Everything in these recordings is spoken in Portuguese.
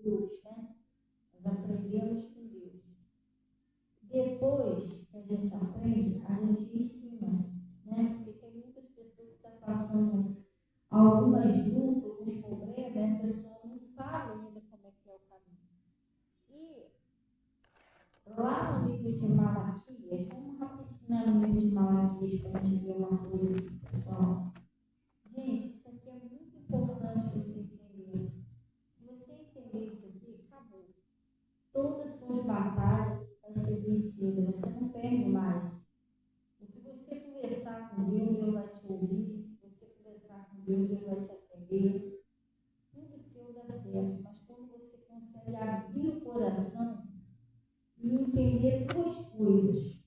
Deus, né? Nós aprendemos com Deus. Depois que a gente aprende, a gente ensina, né? Porque tem muitas pessoas que estão passando algumas dúvidas, alguns problemas, né? A pessoa não sabe ainda como é que é o caminho. E lá no livro de Malaquias, vamos rapidinho no livro de Malaquias para a gente ver uma coisa aqui, pessoal. Gente, isso aqui é muito importante você entender. Se você entender isso aqui, acabou. Todas as suas batalhas vão ser vencidas, você não perde mais. O que você conversar com Deus, Deus vai te ouvir. Se você conversar com Deus, Deus vai te atender. Tudo seu dá certo, mas quando você consegue abrir o coração e entender duas coisas: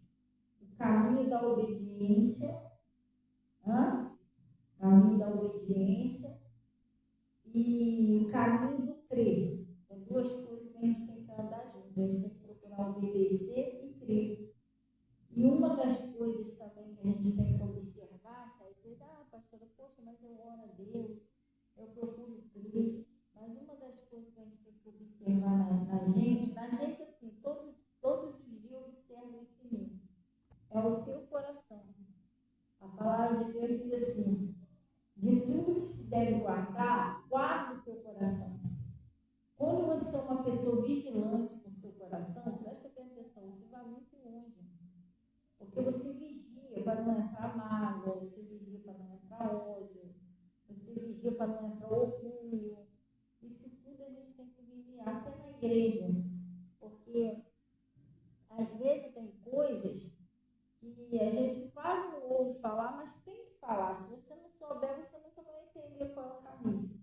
o caminho da obediência, caminho da obediência e o caminho do crer. São duas coisas que a gente tem que andar junto. A gente tem que procurar obedecer e crer. E uma das coisas também que a gente tem que observar, que às vezes, pastora, poxa, mas eu oro a Deus, eu procuro crer. Mas uma das coisas que a gente tem que observar na gente assim, todos os dias observa esse mim. É o teu coração. A palavra de Deus diz assim: de tudo que se deve guardar, guarda o teu coração. Quando você é uma pessoa vigilante com o seu coração, preste atenção, você vai muito longe. Porque você vigia para não entrar mágoa, você vigia para não entrar ódio, você vigia para não entrar orgulho. Isso tudo a gente tem que vigiar, até na igreja. Porque às vezes tem coisas que a gente quase não ouve falar, mas tem que falar. Se você não souber, você nunca vai entender qual é o caminho.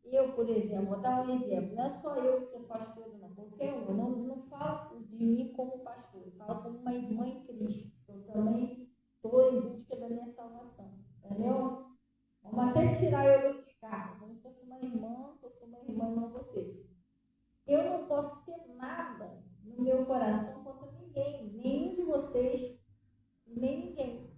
Eu, por exemplo, vou dar um exemplo. Não é só eu que sou pastor, não. Qualquer um. Eu não falo de mim como pastor. Eu falo como uma irmã em Cristo. Eu também estou em busca da minha salvação. Entendeu? Vamos até tirar eu desse carro. Como se fosse uma irmã, eu sou uma irmã, não você. Eu não posso ter nada no meu coração contra ninguém. Nenhum de vocês, nem ninguém.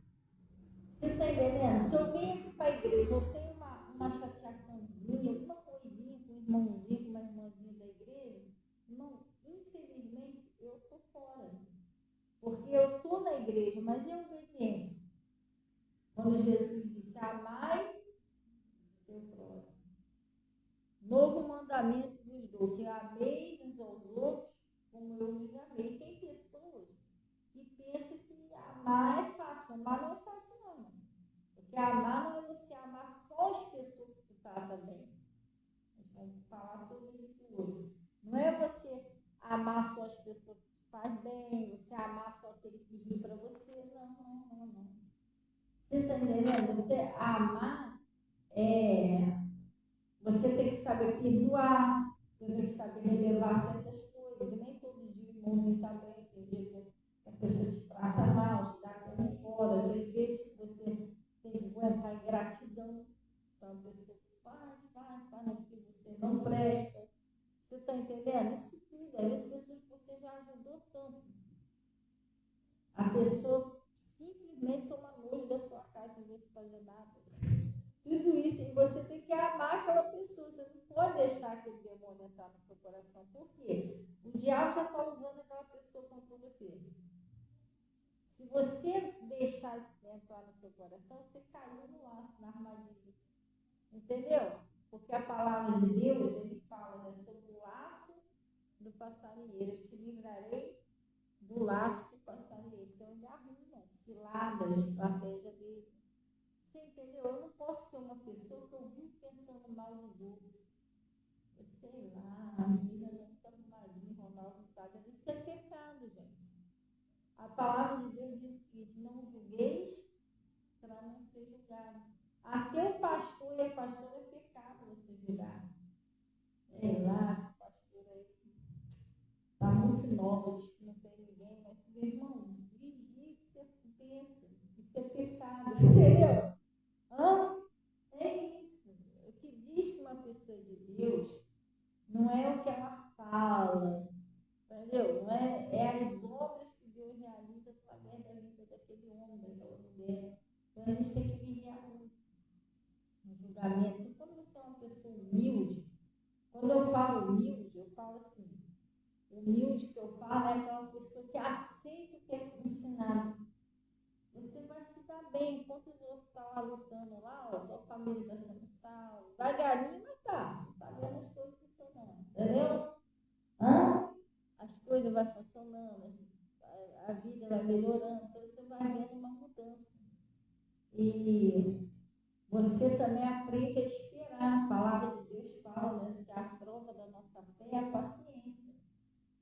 Você está entendendo? Se eu venho aqui para a igreja, eu tenho uma chateaçãozinha, alguma coisinha com um irmãozinho, com uma irmãzinha da igreja, irmão, infelizmente eu estou fora. Porque eu estou na igreja, mas é obediência. Quando Jesus disse: amai teu próximo. Novo mandamento vos dou, que ameis uns aos outros como eu vos amei. Tem pessoas que pensam que amar é fácil. Amar não é fácil, não. Porque amar não é você amar só as pessoas que tu trata bem. A gente vai falar sobre isso hoje. Não é você amar só as pessoas que te faz bem, você amar só aquele que ri para você. Não. Você está entendendo? Você amar você tem que saber perdoar, você tem que saber relevar certas coisas. Nem todo dia o irmãozinho está bem, tem dia que a pessoa te trata mal, te dá como fora. Às vezes você tem que aguentar ingratidão. Então a pessoa faz no que você não presta. Você está entendendo? Isso tudo. Às vezes pessoas que você já ajudou tanto. A pessoa simplesmente toma nojo da sua casa em vez de fazer nada. Tudo isso, e você tem que amar aquela pessoa. Você não pode deixar aquele demônio entrar no seu coração. Por quê? O diabo já está usando aquela pessoa contra você. Se você deixar isso entrar no seu coração, você caiu no laço, na armadilha. Entendeu? Porque a palavra de Deus, ele fala, né, sobre o laço do passarinheiro. Eu te livrarei do laço do passarinheiro. Então ele arruma ciladas, estratégia dele. Você entendeu? Eu não posso ser uma pessoa que eu vivo pensando mal dos outros. Eu sei lá, a menina não está arrumadinha, Ronaldo não está. Isso é pecado, gente. A palavra de Deus diz o seguinte: não julgueis para não ser julgado. Até o pastor e a pastora é pecado você julgar. Sei lá, esse pastor aí está muito nova, diz que não tem ninguém, mas meu irmão, vigia o que você pensa. Isso é pecado, entendeu? É isso. O que diz que uma pessoa de Deus não é o que ela fala, entendeu? Não é as obras que Deus realiza através da vida daquele homem, daquela mulher. Então a gente tem que vigiar muito no julgamento. E quando você é uma pessoa humilde, quando eu falo falo humilde, eu falo assim, humilde que eu falo é aquela pessoa que aceita o que é ensinado. Você vai se dar bem, enquanto os outros estão lá lutando lá, ó, sua família está sendo salva, devagarinho, mas tá vendo as coisas funcionando, entendeu? As coisas vão funcionando, a vida vai melhorando, então você vai vendo uma mudança. E você também aprende a esperar. A palavra de Deus fala, né, que a prova da nossa fé é a paciência.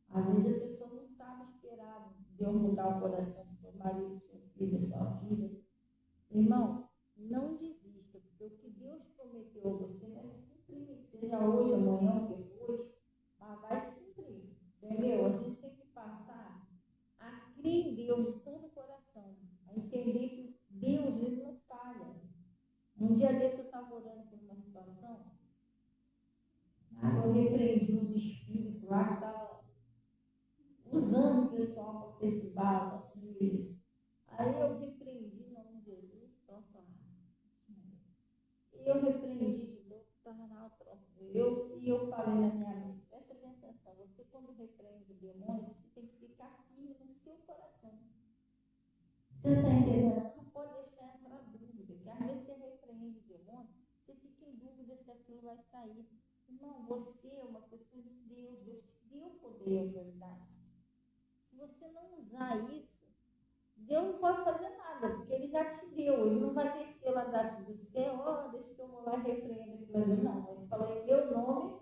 Às vezes a pessoa não sabe esperar Deus mudar o coração do seu marido, do seu filho, da sua filha. Irmão, não desista, porque o que Deus prometeu a você vai se cumprir. Seja hoje, amanhã ou depois, mas vai se cumprir. Entendeu? A gente tem que passar a crer em Deus de todo o coração, a entender que Deus ele não falha. Um dia desse eu estava orando por uma situação, eu repreendi uns espíritos lá que estavam usando o pessoal para perturbar o nosso juízo. Aí eu repreendi em nome de Jesus, e eu repreendi de novo, estava na troça. E eu falei na minha mente, presta bem atenção, você quando repreende o demônio, você tem que ficar firme no seu coração. Você está entendendo? Você não pode deixar entrar dúvida, porque às vezes você repreende o demônio, você fica em dúvida se aquilo vai sair. Irmão, você é uma pessoa de Deus, Deus te deu poder e autoridade. Se você não usar isso, Deus não pode fazer nada, porque Ele já te deu, Ele não vai descer lá do céu, deixa que eu vou lá e repreendo aquilo ali, não. Ele falou, em meu nome,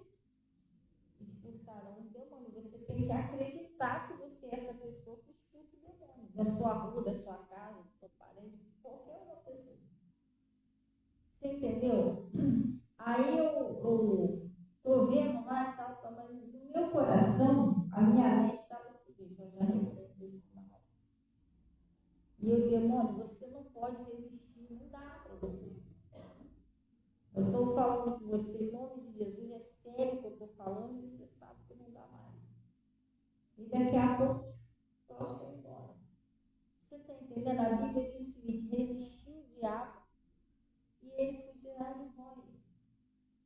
expulsarão o demônio. Você tem que acreditar que você é essa pessoa que expulsa o demônio, da sua rua, da sua casa, do seu parente, de qualquer outra pessoa. Você entendeu? Aí eu estou vendo lá e tal, mas no meu coração, a minha mente estava seguinte, eu já repreendi isso na hora. E o demônio, você não pode resistir, não dá para você. Eu estou falando com você em nome de Jesus, é sério que eu estou falando e você sabe que não dá mais. E daqui a pouco, o troço vai embora. Você está entendendo? A Bíblia diz o seguinte, resistir o diabo e ele fugirá de nós.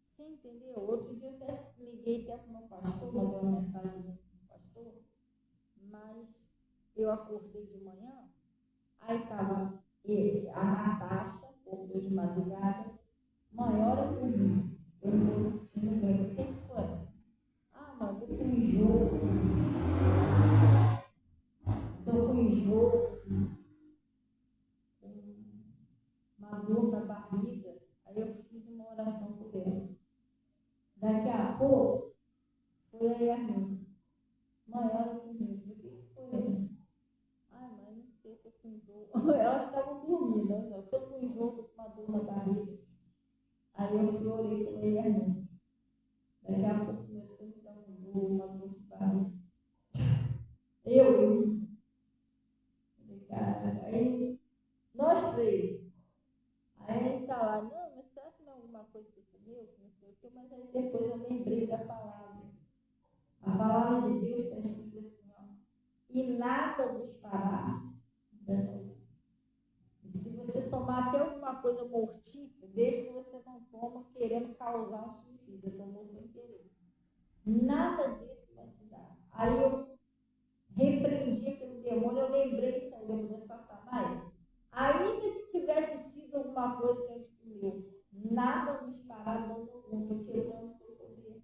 Você entendeu? Outro dia eu até liguei até para o meu pastor, mandei uma mensagem para o pastor, mas eu acordei de manhã, aí estava a Natasha, acordou de madrugada, maior é por mim. Eu não estou assistindo bem. O que foi? Mas eu fui em jogo. Eu fui em jogo. Uma dor na barriga. Aí eu fiz uma oração por ele. Daqui a pouco, foi aí a mim. Maior é por mim. O que foi? Mas não sei se eu fui em jogo. Elas estavam dormindo. Eu estou com jogo com uma dor na barriga. Aí eu fui orei por ele a mim. Daqui a pouco começou a dar uma dor de barriga. Eu. Aí, nós três. Aí ele está lá, não, mas será que não é alguma coisa que comeu? Não sei o que, mas aí depois eu lembrei da palavra. A palavra de Deus está escrita assim, e nada vos fará. E se você tomar até alguma coisa mortífera, desde que você não toma querendo causar um suicídio, você tomou sem querer. Nada disso vai te dar. Aí eu repreendi aquele demônio, eu lembrei isso aí, eu falei, Satanás, ainda que tivesse sido alguma coisa que a gente comeu, nada nos parar dando algum, porque eu não estou poder.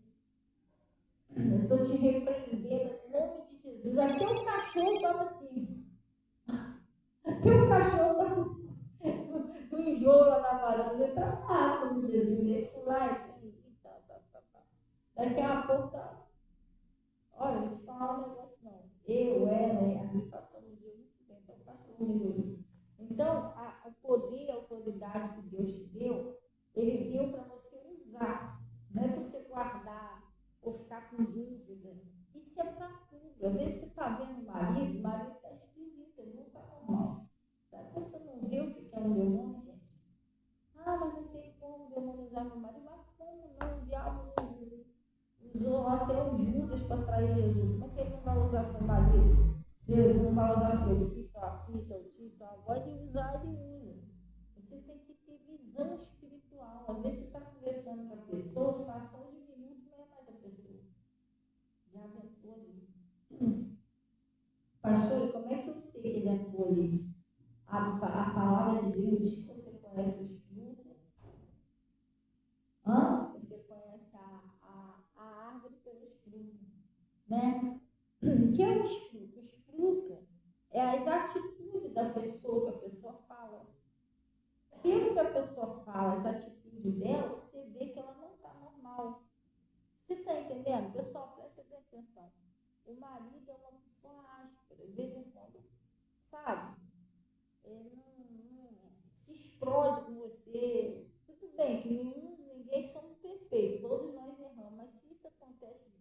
Eu estou te repreendendo em nome de Jesus. Até o cachorro estava assim. Até o cachorro estava no enjoo lá na varanda, ele estava lá como Jesus, ele foi lá e tá. Daqui a pouco tá. Olha, vou te falar um negócio não. Ela e a minha passamos de muito tempo, então o cachorro melhorou. Então, o poder e a autoridade que Deus te deu, Ele deu para você usar. Não é para você guardar ou ficar com dúvida. Isso é para tudo. Às vezes você está vendo o marido está esquisito, ele não está normal. Será que você não vê o que é um demônio, gente? Mas não tem como demonizar meu marido. Mas como não? O diabo usou até o Judas para trair Jesus. Como é que ele não vai usar seu marido? Se ele não vai usar seu filho, sua filha, seu tio, sua avó, ele usar, ele usa. Você tem que ter visão espiritual. Às vezes você está conversando com a pessoa, passando de minutos, não é mais a pessoa. palavra de Deus diz que você conhece os frutos. Você conhece a árvore pelos frutos, né? O que é os frutos? Os frutos é as atitudes da pessoa, que a pessoa fala. Pelo que a pessoa fala, as atitudes dela, você vê que ela não está normal. Você está entendendo? Pessoal, preste atenção. O marido é uma pessoa áspera, de vez em quando, sabe? Ele não se explode com você. Tudo bem que ninguém somos perfeitos, todos nós erramos, mas se isso acontece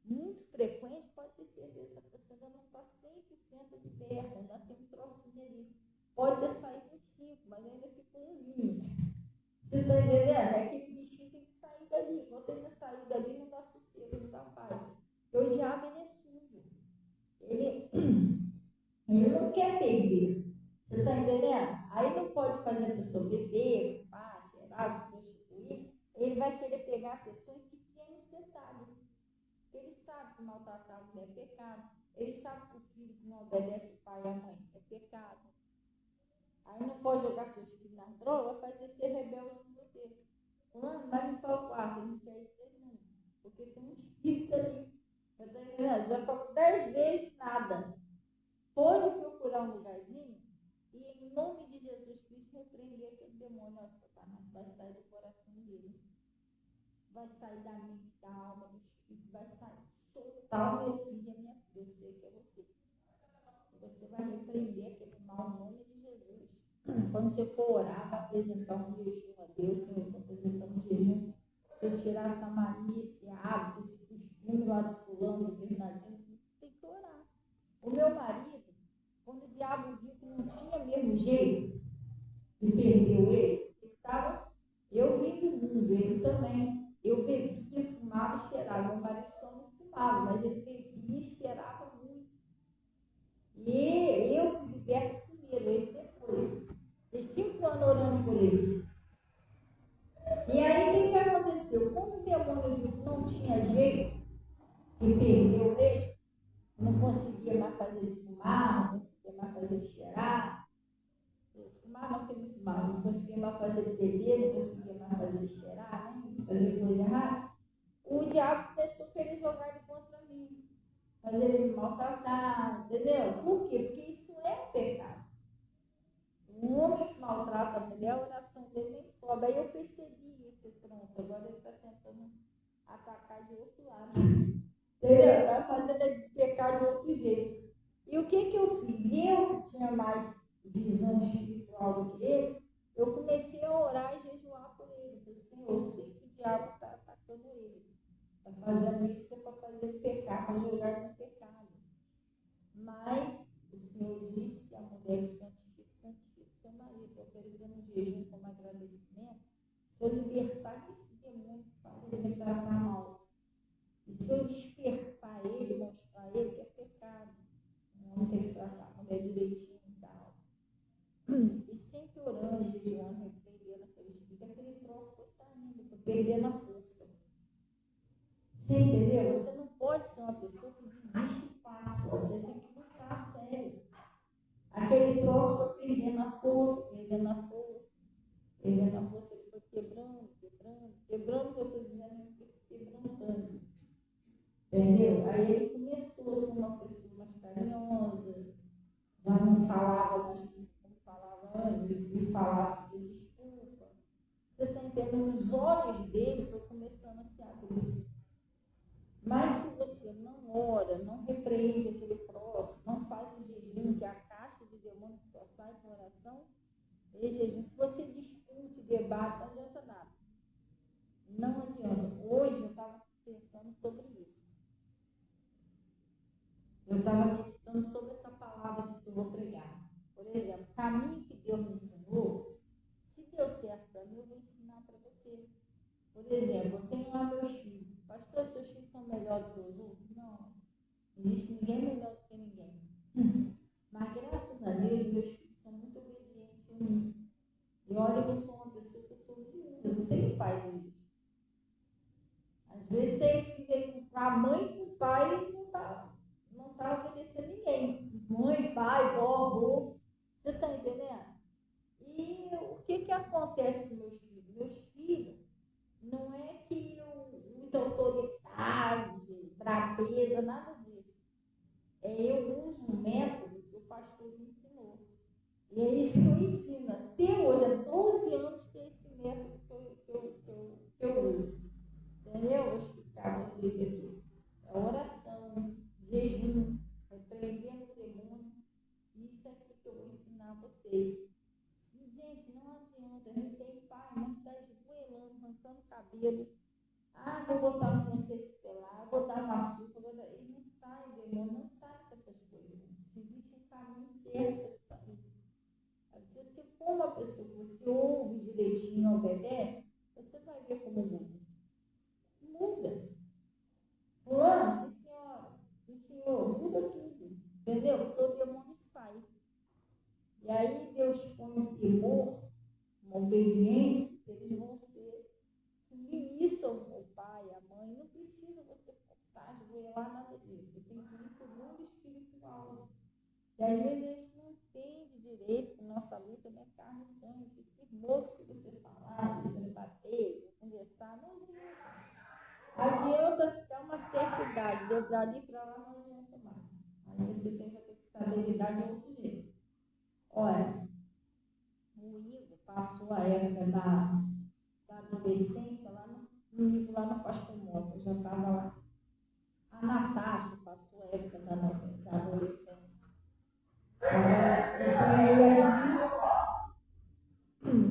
muito frequente, pode ter certeza que a pessoa ainda não está 100% de perto, ainda tem um trocinho ali. Pode ter saído em 5, mas ainda ficou umzinho. Você está entendendo? É aquele bichinho tem que sair dali. Enquanto ele não sair dali, não dá sossego, não dá paz. Porque o diabo ele é sujo. Ele não quer perder. Você está entendendo? Aí não pode fazer a pessoa beber, fumar, cheirar, se prostituir. Ele vai querer pegar a pessoa em pequenos detalhes. Ele sabe que maltratar a mulher é pecado. Ele sabe que o filho que não obedece o pai e a mãe é pecado. Aí não pode jogar seus filhos na droga, fazer ser rebelde com você. Fulano, vai limpar o quarto, ele não quer dizer não. Porque tem um espírito ali. Já falou 10 vezes nada. Pode procurar um lugarzinho e, em nome de Jesus Cristo, repreender aquele demônio ao Satanás. Vai sair do coração dele. Vai sair da mente, da alma, do espírito. Vai sair. Soltar o meu filho e minha filha. Eu sei que é você. Você vai repreender aquele mal em nome de Jesus. Quando você for orar, vai apresentar um jejum a Deus, Senhor, estou apresentando um jejum. Se eu tirar essa mania, esse hábito, esse costume lá do fulano, do Bernardino, você tem que orar. O meu marido, quando o diabo viu que não tinha mesmo jeito e perdeu ele estava, eu vim do mundo, ele também. Eu bebia, fumava e cheirava. Meu marido só não fumava, mas ele bebia e cheirava muito. E eu fui liberta primeiro, ele depois. Fiquei 5 anos orando por ele. E aí, o que aconteceu? Como o demônio viu que não tinha jeito e perdeu ele, não conseguia mais fazer ele fumar, não conseguia mais fazer ele cheirar. Fumar não tem muito mal, não conseguia mais fazer ele beber, não conseguia mais fazer ele cheirar, nem fazer coisa errada. O diabo começou a querer jogar ele contra mim, fazer ele maltratar, entendeu? Por quê? Porque isso é um pecado. Um homem que maltrata a mulher, a oração dele nem sobe. Aí eu percebi isso, pronto, agora ele está tentando atacar de outro lado. Entendeu? Está fazendo ele pecar de outro jeito. E o que eu fiz? Eu que tinha mais visão espiritual do que ele, eu comecei a orar e jejuar por ele. Eu disse, Senhor, eu sei que o diabo está atacando ele. Está fazendo isso para fazer ele pecar, para jogar no pecado. Mas o Senhor disse que a mulher que santifica o seu marido, oferecendo um jejum como agradecimento, se eu libertar esse demônio que faz ele tratar mal. E se eu despertar ele, mostrar a ele que é pecado, não tem que tratar a mulher direitinho e tal. E sempre orando, jejuando, repreendendo aquele espírito, aquele troço foi saindo, foi perdendo a força. Você entendeu? Você não pode ser uma pessoa que desiste fácil, você tem que lutar a sério. Aquele troço foi perdendo a força, perdendo a força, perdendo a força, ele foi quebrando, que eu estou dizendo, ele foi se quebrantando. Entendeu? Aí ele começou a ser uma pessoa mais carinhosa, já não falava mais como falava antes, ele falava de desculpa. Você está entendendo? Os olhos dele estão começando a se abrir. Mas se você não ora, não repreende aquele próximo, não faz o jejum, que é a caixa de demônio que só sai com oração, é jejum. Se você discute, debate, não adianta nada. Não adianta. Hoje eu estava pensando sobre isso. Eu estava meditando sobre essa palavra que eu vou pregar. Por exemplo, o caminho que Deus me ensinou, se deu certo para mim, eu vou ensinar para você. Por exemplo, eu tenho lá meus filhos. Pastor, seus filhos são melhores que os outros? Não. Não existe ninguém melhor do que ninguém. Mas graças a Deus, meus filhos são muito obedientes a mim. E olha que eu sou uma pessoa que eu sou viúva, eu não tenho pai hoje. Às vezes tem filho aí com a mãe e com o pai e não está obedecendo ninguém. Mãe, pai, vó, avô. Você está entendendo? presa, nada disso. Eu uso um método que o pastor me ensinou. E é isso que eu ensino. Até hoje, há 12 anos que é esse método que eu uso. Entendeu? Vou explicar a vocês aqui. É oração, jejum, repreendendo o demônio. Isso aqui que eu vou ensinar a vocês. E, gente, não adianta. A gente tem pai, não está esgoelando, arrancando cabelo. Ah, vou botar no conceito tutelar, vou dar uma açúcar, vou dar... E não sai, demônio, não sai com essas coisas. Existe um caminho certo para sair. Se você for uma pessoa que você ouve direitinho e obedece, você vai ver como muda. Muda. Fulano, sim senhora, sim senhor, muda tudo. Entendeu? Todo demônio sai. E aí Deus põe um temor, uma obediência, que eles vão ser submissos ao pai, à mãe. Não precisa você forçar, lá nada disso. Você tem que ir para o mundo espiritual. E às vezes a gente não entende direito que nossa luta não é carne e sangue. Que se morre se você falar, se você bater, se conversar, não adianta. Adianta se dar uma certa idade, deu dali para lá, não adianta mais. Aí você vai ter que saber lidar de outro jeito. Olha, o Igor passou a época da adolescência lá no Igor, lá no Pastor Mota, eu já estava lá. A Natasha passou a época da adolescência. Aí a Yasmin,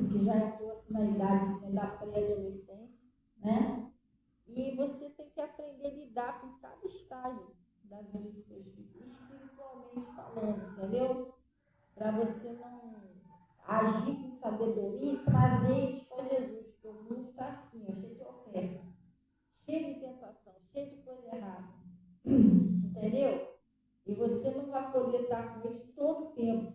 que já entrou assim, na idade da pré-adolescência, né? E você tem que aprender a lidar com cada estágio da vida dos seus filhos, espiritualmente falando, entendeu? Para você não agir com sabedoria e trazer eles para Jesus, porque o mundo está assim, cheio de oferta, cheio de tentação, cheio de coisa errada. Entendeu? E você não vai poder estar com eles todo o tempo.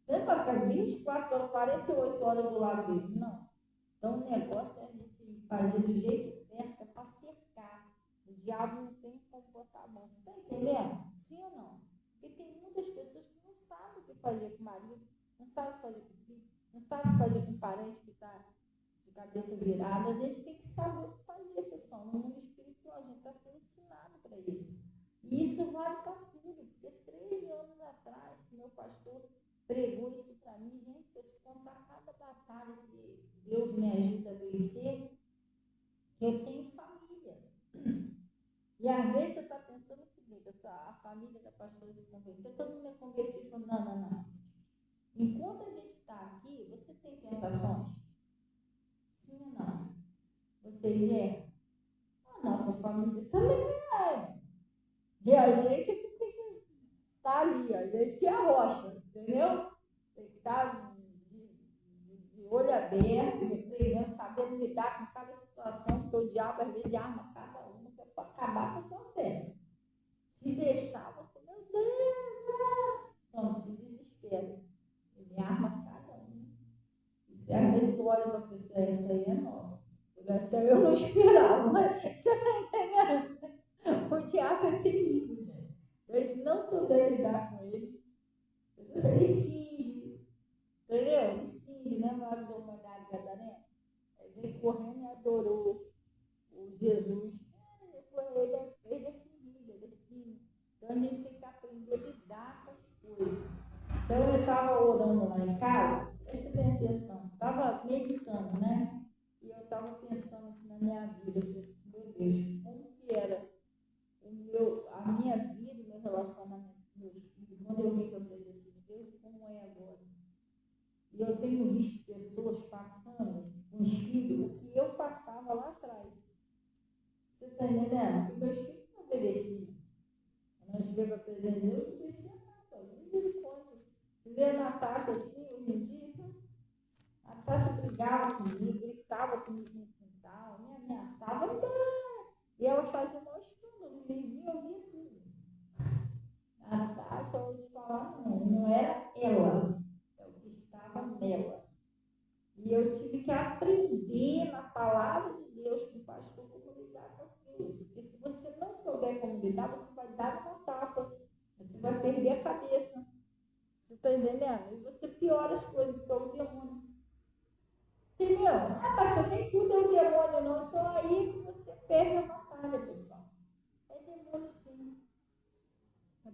Você não vai ficar 24 horas, 48 horas do lado deles. Não. Então o negócio é a gente fazer do jeito certo, é para cercar. O diabo não tem como botar a mão. Você está entendendo? Sim ou não? Porque tem muitas pessoas que não sabem o que fazer com o marido, não sabem o que fazer com o filho, não sabem o que fazer com o parente que está de cabeça virada. A gente tem que saber o que fazer, pessoal. No mundo espiritual, a gente está sendo ensinado para isso. E isso vale para tudo. Porque 13 anos atrás, meu pastor pregou isso para mim, gente, se eu te contar cada batalha que Deus me ajuda a vencer, eu tenho família. E às vezes você está pensando o seguinte, a família da pastora se converteu, todo mundo é convertido, falando, não. Enquanto a gente está aqui, você tem tentações? Sim ou não? Vocês é? A nossa família também é. E a gente é que tem que estar ali, a gente que é a rocha, entendeu? Tem que estar de olho aberto, repreendendo, sabendo lidar com cada situação, porque o diabo às vezes arma cada uma que é para acabar com a sua fé. Se deixar, você, meu Deus, não se desespera. Ele arma cada uma. E às vezes tu olha para a pessoa, essa aí é nova. Essa aí eu não esperava, mas você está entendendo? O diabo é terrível, gente. A gente não souber lidar com ele. Ele finge, entendeu? Ele finge, né? Na hora do Magalho Gadareno. Ele veio correndo e adorou o Jesus. Ele é fingido, ele é fingido. Então a gente tem que aprender a lidar com as coisas. Então eu estava orando lá em casa, presta bem atenção, estava meditando, né? E eu estava pensando assim na minha vida, meu Deus, como que era a minha vida, o meu relacionamento com meus filhos, quando eu vim para a presença de Deus, como é agora. E eu tenho visto pessoas passando com os filhos o que eu passava lá atrás. Você está entendendo? Porque meus filhos não obedeciam. Quando eu cheguei para a presença de Deus, eu não obedecia nada, eu não me conta. Você vê a Natasha assim, hoje em dia, a Natasha brigava comigo, gritava comigo no quintal, me ameaçava, e ela fazia o maior escândalo, o vizinho ouvia tudo. A Natasha, eu vou te falar, não era ela, é o que estava nela. E eu tive que aprender na palavra de Deus com o pastor como lidar com aquilo. Porque se você não souber como lidar, você vai dar uma tapa, você vai perder a cabeça. Você está entendendo? E você piora as coisas, porque é o demônio. Entendeu? Pastor, nem tudo é o demônio, não. Então aí você perde a batalha, pessoal. É demônio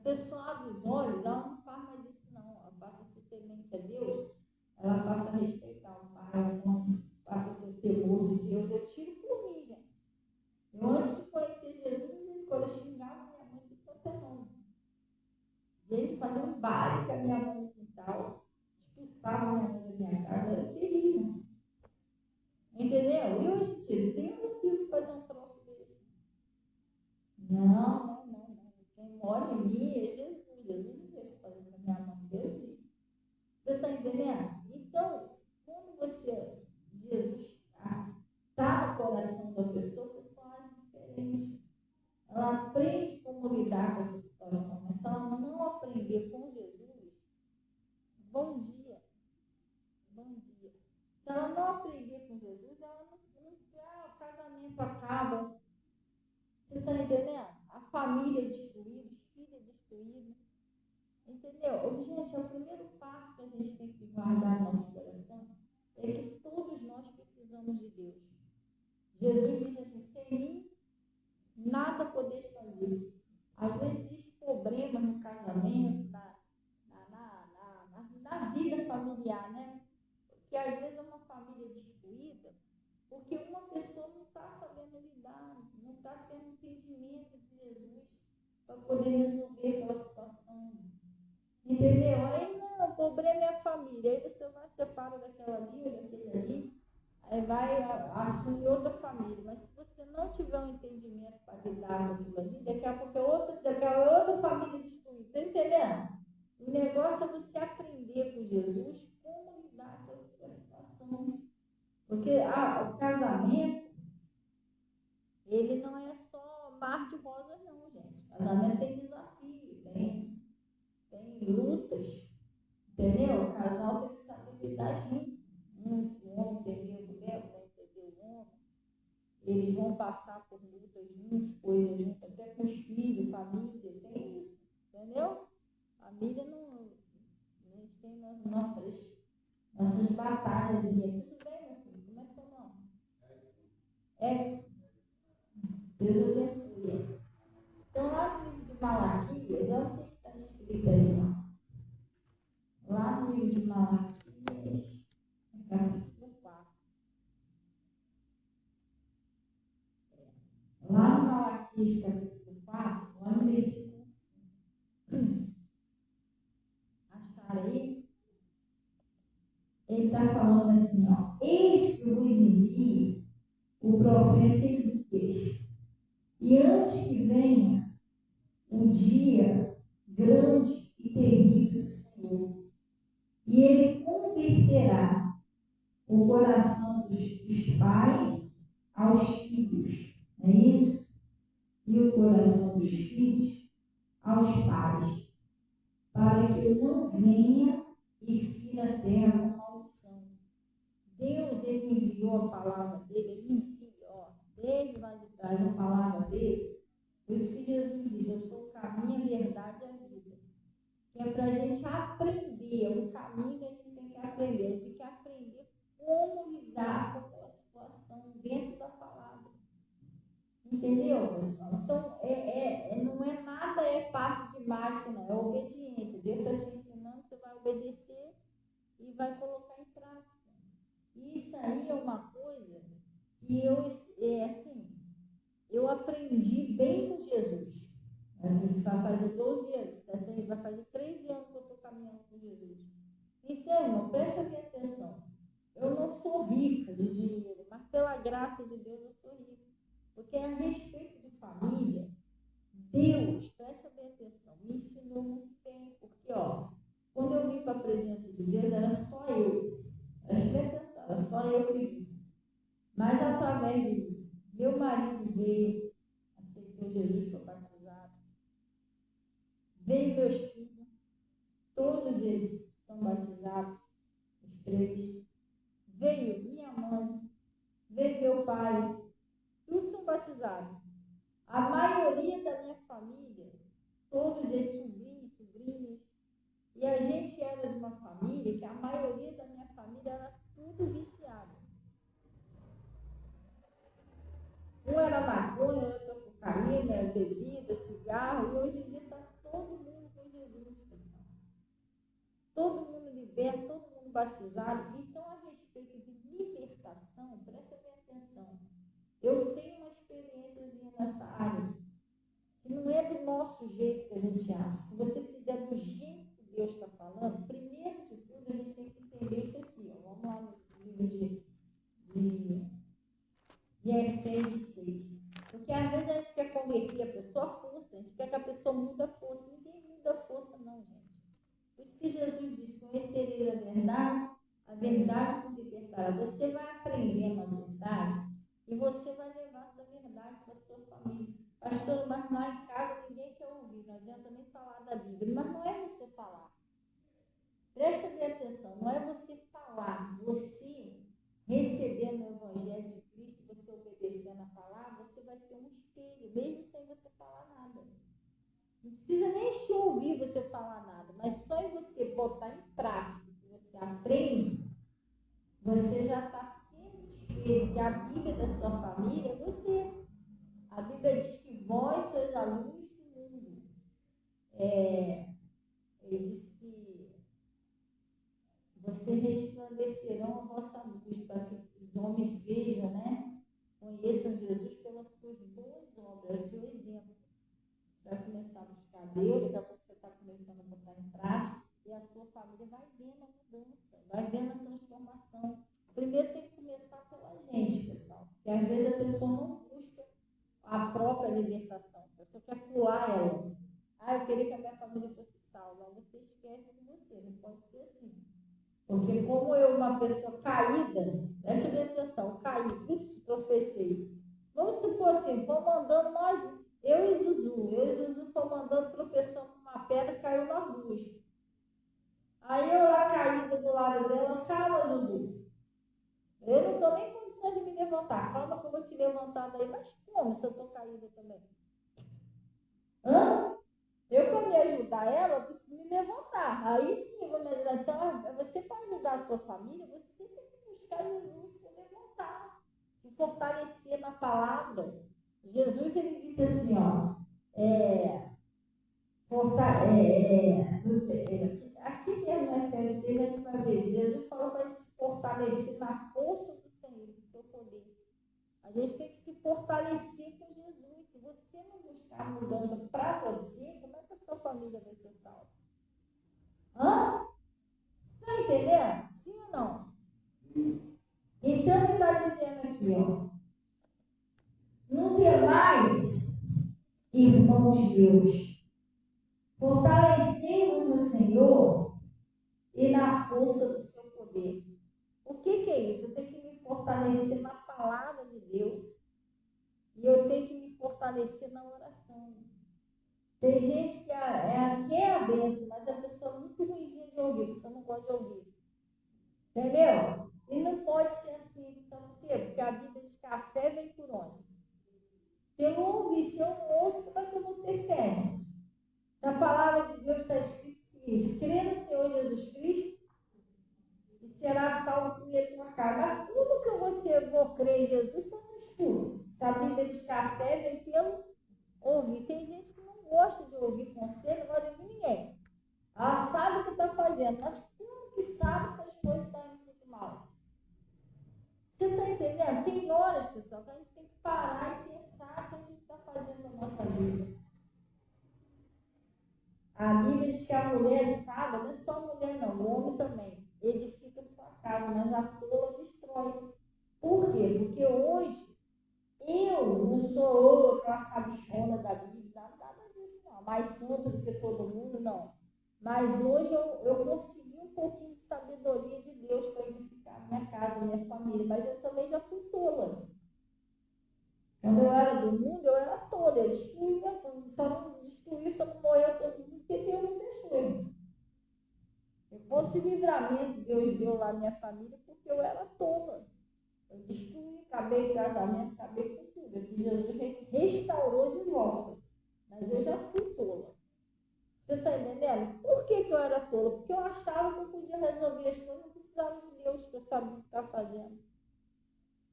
pessoa abre os olhos, ela não faz mais isso não. Ela passa a ser temente a Deus, ela passa a respeitar o pai, ela passa a ter temor de Deus. Eu tiro por mim, gente. Eu, antes de conhecer Jesus, quando eu xingava minha mãe de todo nome. Gente, fazia um baile com a minha mãe no quintal, expulsava minha mãe da minha casa, era terrível. Entendeu? E hoje em dia, tem um filho que fazer um troço desse. Não. Quem mora em mim é Jesus. Jesus não deixa fazer com a minha mãe. Deus. Você está entendendo? Então, quando Jesus está no coração da pessoa, a pessoa age diferente. Ela aprende como lidar com essa situação. Mas se ela não aprender com Jesus, bom dia. Se ela não aprender com Jesus, ela não o casamento acaba. Você está entendendo? A família é destruída, os filhos é destruído. Entendeu? Gente, o primeiro passo que a gente tem que guardar no nosso coração é que todos nós precisamos de Deus. Jesus disse assim: sem mim, nada podeis fazer. Às vezes existe problema no casamento, na vida familiar, né? Porque às vezes é uma família destruída porque uma pessoa não está sabendo lidar, não está tendo entendimento de Jesus para poder resolver aquela situação. Entendeu? Aí não, o problema é a família. Aí você vai separar daquela ali ou daquele ali, aí vai assumir outra família. Mas se você não tiver um entendimento para lidar com aquilo ali, daqui a pouco é outra família destruída. Está entendendo? O negócio é você aprender com Jesus como lidar com a situação. Porque o casamento, ele não é só mar de rosa, não, gente. O casamento tem desafio, tem lutas, entendeu? O casal tem que saber lidar junto. O homem entender a mulher, vai entender o homem. Eles vão passar por lutas juntos, coisas juntas, até com os filhos, família, tem isso, entendeu? Família não. A gente tem nossas batalhas. Tudo bem, meu filho? Como é seu nome? Edson. Deus abençoe. Então, lá no livro de Malaquias, olha o que está escrito aí. Lá no livro de Malaquias, capítulo 4. Lá no Malaquias, capítulo 4, lá no versículo 5. Acharam aí? Ele está falando assim, ó. Eis que vos envio o profeta Elias. E antes que venha o dia grande e terrível do Senhor, e ele converterá o coração dos pais aos filhos, não é isso? E o coração dos filhos aos pais, para que eu não venha e fira a terra com maldição. Deus, ele enviou a palavra dele, ele envia, ó, desde lá de trás a palavra dele. Por isso que Jesus disse: eu sou o caminho, a verdade e a vida. Que é para a gente aprender, o caminho que a gente tem que aprender. A gente tem que aprender como lidar com aquela situação dentro da palavra. Entendeu, pessoal? Então, não é nada passe de mágica, não. É obediência. Deus está te ensinando, você vai obedecer e vai colocar em prática. E isso aí é uma coisa que eu aprendi bem com Jesus. A gente vai fazer 12 anos, vai fazer 13 anos que eu estou caminhando com Jesus. Então, irmão, preste bem atenção. Eu não sou rica de dinheiro, mas pela graça de Deus eu sou rica. Porque a respeito de família, Deus, preste bem atenção, me ensinou muito bem. Porque, ó, quando eu vim para a presença de Deus, era só eu. Preste bem atenção, era só eu que vim. Mas através de mim, meu marido veio, aceitou Jesus, foi batizado. Veio meus filhos, todos eles são batizados, os 3. Veio minha mãe, veio meu pai, todos são batizados. A maioria da minha família, todos eles sobrinhos, e a gente era de uma família que a maioria da minha família era tudo viciado. Um era maconha, outro cocaína, bebida, cigarro, e hoje em dia está todo mundo com Jesus, pessoal. Todo mundo liberto, todo mundo batizado. Então, a respeito de libertação, preste bem atenção. Eu tenho uma experiência nessa área, que não é do nosso jeito que a gente acha. Se você fizer do jeito que Deus está falando, primeiro de tudo, a gente tem que entender isso aqui. Ó. Vamos lá no livro de Efésios 6. Porque às vezes a gente quer converter a pessoa à força, a gente quer que a pessoa mude a força. Ninguém muda a força, não, gente. Por isso que Jesus diz: conhecereis a verdade vos libertará. Você vai aprendendo a verdade e você vai levar essa verdade para a sua família. Pastor, mas lá em casa ninguém quer ouvir, não adianta nem falar da Bíblia. Mas não é você falar. Preste bem atenção, não é você falar, você recebendo o Evangelho de Cristo, você obedecendo a palavra, você vai ser um espelho, mesmo sem você falar nada. Não precisa nem te ouvir você falar nada, mas só em você botar em prática o que você aprende, você já está sendo espelho. E a Bíblia da sua família, você. A Bíblia diz que vós sois a luz do mundo. Ele diz que vocês resplandecerão a vossa luz para que os homens vejam, né? Conheçam Jesus pelas suas boas obras, o seu exemplo. Você vai começar a buscar Deus, daqui a pouco você está começando a botar em prática, e a sua família vai vendo a mudança, vai vendo a transformação. Primeiro tem que começar pela gente, pessoal. Porque às vezes a pessoa não busca a própria libertação. A pessoa quer pular ela. Eu queria que a minha família fosse salva. Você esquece de você, não pode ser assim. Porque como eu, uma pessoa caída, preste bem atenção, caí, tropecei. Vamos supor assim, vamos andando nós, eu e Zuzu fomos andando, tropeçando numa pedra, caiu na luz. Aí eu lá caída do lado dela, calma, Zuzu. Eu não estou nem em condições de me levantar. Calma que eu vou te levantar daí. Mas como se eu estou caída também? Eu, para me ajudar ela, eu preciso me levantar. Aí sim, eu vou me ajudar. Então, você para ajudar a sua família, você tem que buscar Jesus, se levantar, se fortalecer na palavra. Jesus, ele disse assim, ó, aqui mesmo na Efésios 6, a gente vai ver, Jesus falou para se fortalecer na força do Senhor, do seu poder. A gente tem que se fortalecer com Jesus. Se você não buscar mudança para você, como é que a sua família vai ser salva? Você está entendendo? Sim ou não? Então ele está dizendo aqui, ó. No demais, irmãos Deus, fortalecendo no Senhor e na força do seu poder. O que é isso? Eu tenho que me fortalecer na palavra de Deus e eu tenho que me fortalecer na oração. Tem gente que quer a bênção, mas a pessoa é muito ruimzinha de ouvir, a pessoa não gosta de ouvir. Entendeu? E não pode ser assim. Então, por quê? Porque a Bíblia diz que a fé vem por onde? Pelo ouvir. Se eu não ouço, como é que eu vou ter fé, gente? Se a palavra de Deus está escrito o seguinte: crê no Senhor Jesus Cristo e será salvo por ele tua casa. Mas como que eu vou crer em Jesus se eu não escuto? Se a Bíblia diz que a fé vem pelo ouvir. Tem gente que não gosta de ouvir conselho, não gosta de ouvir ninguém. Ela sabe o que está fazendo, mas como que sabe se as coisas estão indo muito mal? Você está entendendo? Tem horas, pessoal, que a gente tem que parar e pensar o que a gente está fazendo na nossa vida. A Bíblia diz que a mulher sábia, não é só a mulher não, o homem também, edifica sua casa, mas a tola destrói. Por quê? Porque hoje eu não sou aquela sabichona da Bíblia, nada disso não, mais santo do que todo mundo, não. Mas hoje eu consegui um pouquinho de sabedoria de Deus para edificar minha casa, minha família, mas eu também já fui tola. Quando eu era do mundo, eu era tola, eu destruía tudo, só não morreu todo mundo, porque Deus não deixou. O ponto de livramento Deus deu lá na minha família, porque eu era tola. Eu destruí, acabei o casamento, acabei com tudo. Aqui Jesus restaurou de volta. Mas eu já fui tola. Você está entendendo? Por que eu era tola? Porque eu achava que eu podia resolver as coisas, não precisava de Deus, que eu sabia o que estava fazendo.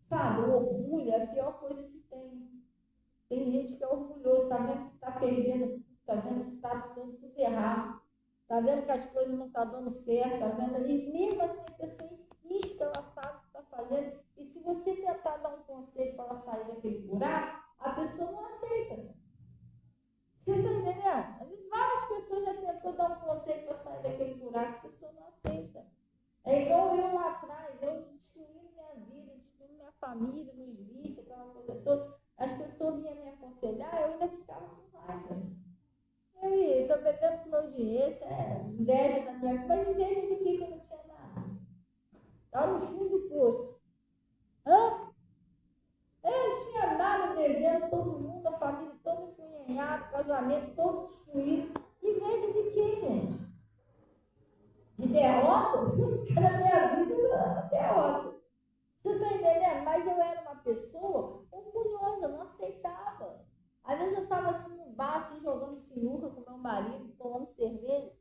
Sabe, o orgulho é a pior coisa que tem. Tem gente que é orgulhoso, está vendo que está perdendo, está vendo que está dando está vendo que as coisas não estão dando certo, está vendo? E mesmo assim a pessoa insiste que ela sabe o que está fazendo, e se você tentar dar um conselho para ela sair daquele buraco, a pessoa não aceita. Você está entendendo? Várias pessoas já tentou dar um conselho para sair daquele buraco, a pessoa não aceita. É igual eu lá atrás, eu destruí minha vida, destruí minha família, nos vícios, aquela coisa toda. As pessoas vinham me aconselhar, eu ainda ficava com raiva. Eu estou bebendo com meu dinheiro, isso é inveja da minha vida, mas inveja de quem que eu não tinha nada? Está no fundo do poço. Hã? Eu não tinha nada, bebendo, todo mundo, a família toda enfunhenhada, casamento todo destruído. Inveja de quem, gente? De derrota? Na minha vida era derrota. Você está entendendo? Mas eu era uma pessoa orgulhosa, não aceitava. Às vezes eu estava assim no bar, assim, jogando sinuca com meu marido, tomando cerveja.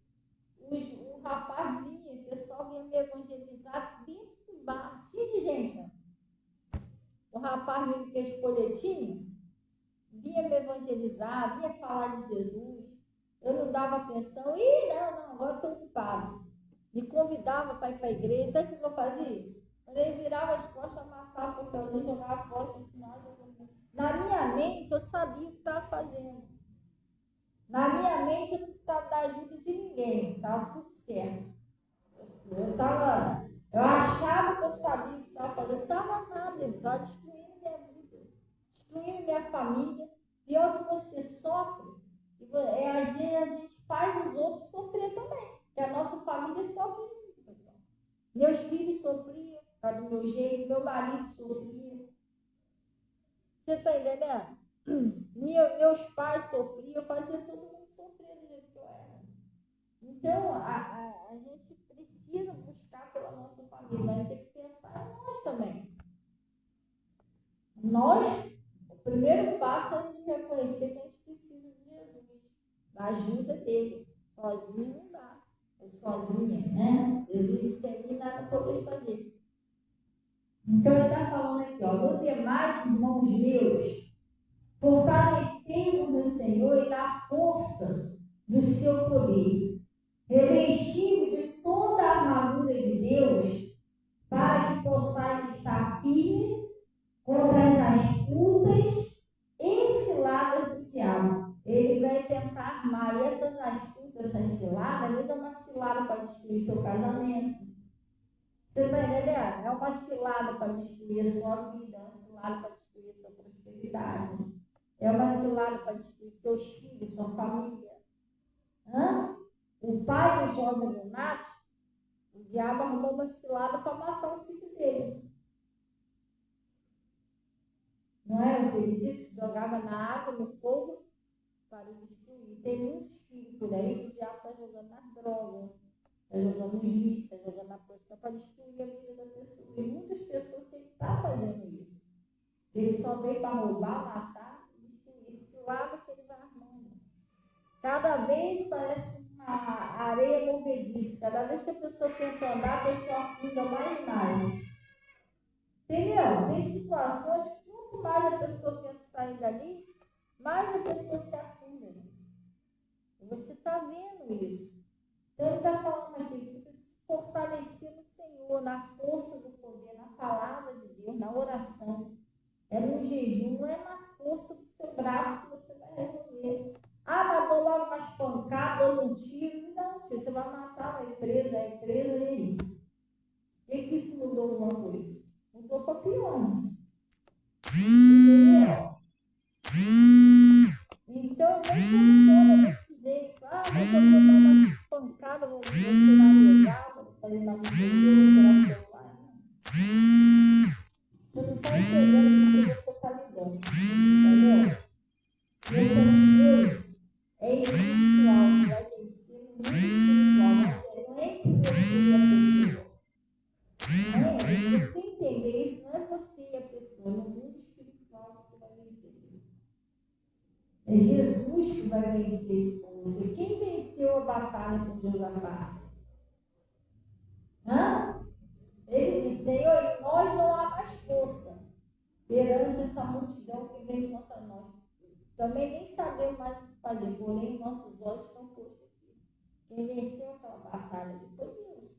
O rapaz vinha, o pessoal vinha me evangelizar dentro do bar, assim de gente. Né? O rapaz vinha com esse folhetinho, vinha me evangelizar, vinha falar de Jesus. Eu não dava atenção. Não, agora estou ocupado. Me convidava para ir para a igreja. Sabe o que eu fazia? Ele virava as costas, amassava o papelzinho, jogava fora, continuava jogando. Na minha mente, eu sabia o que estava fazendo. Na minha mente, eu não precisava da ajuda de ninguém. Estava tudo certo. Eu achava que eu sabia o que estava fazendo. Estava nada, eu estava destruindo minha vida, destruindo minha família. Pior que você sofre, às vezes a gente faz os outros sofrer também. Porque a nossa família sofre muito, pessoal. Meus filhos sofriam, tá do meu jeito, meu marido sofria. Você está entendendo? Meus pais sofriam, eu fazia todo mundo sofrer do jeito que eu era. Então, a gente precisa buscar pela nossa família, mas tem que pensar em nós também. O primeiro passo é a gente reconhecer que a gente precisa de Jesus, da ajuda dele. Sozinho não dá. Ou sozinha, né? Jesus sem mim nada podeis fazer. Então, ele está falando aqui, no demais, irmãos meus, fortalecendo no Senhor e na força do seu poder, revestindo de toda a armadura de Deus, para que possais estar firmes contra as astutas e ciladas do diabo. Ele vai tentar armar, e essas astutas, essas ciladas, às vezes é uma cilada para destruir seu casamento. Você está entendendo? É uma cilada para destruir a sua vida, é uma cilada para destruir a sua prosperidade, é uma cilada para destruir seus filhos, sua família. O pai do jovem Leonardo, o diabo arrumou uma cilada para matar o filho dele. Não é o que ele disse? Que jogava na água, no fogo, para destruir. Tem muitos filhos por aí que o diabo está jogando na droga, está jogando no vício, está jogando na prostituição para destruir a vida da pessoa. E muitas pessoas têm que estar fazendo isso. Ele só veio para roubar, matar e destruir. Esse lado que ele vai armando. Cada vez parece uma areia movediça. Cada vez que a pessoa tenta andar, a pessoa afunda mais e mais. Entendeu? Tem situações que quanto mais a pessoa tenta sair dali, mais a pessoa se afunda. E você está vendo isso. Então ele está falando aqui, você precisa se fortalecer no Senhor, na força do poder, na palavra de Deus, na oração. É no jejum, não é na força do seu braço que você vai resolver. Mas dou logo umas pancadas, dou um tiro. Não, tio, você vai matar a empresa, e aí? O que isso mudou alguma coisa? Mudou para pior. Entendeu? Então, não funciona desse jeito. Mas eu vou dar uma pancada, vou finalizar, vou fazer uma coisa, vou tirar o celular. Você não está entendendo o que você está ligando. Entendeu? E essas coisas é espiritual, você vai vencer no mundo espiritual, não é que você é a pessoa. Você entender isso, não é você e a pessoa, no mundo espiritual você vai vencer isso. É Jesus que vai vencer isso com você. Quem venceu a batalha com Josafá? Ele disse, Senhor, em nós não há mais força perante essa multidão que vem contra nós. Também nem sabemos mais o que fazer, porém nossos olhos estão postos aqui. Quem venceu aquela batalha ali foi Deus.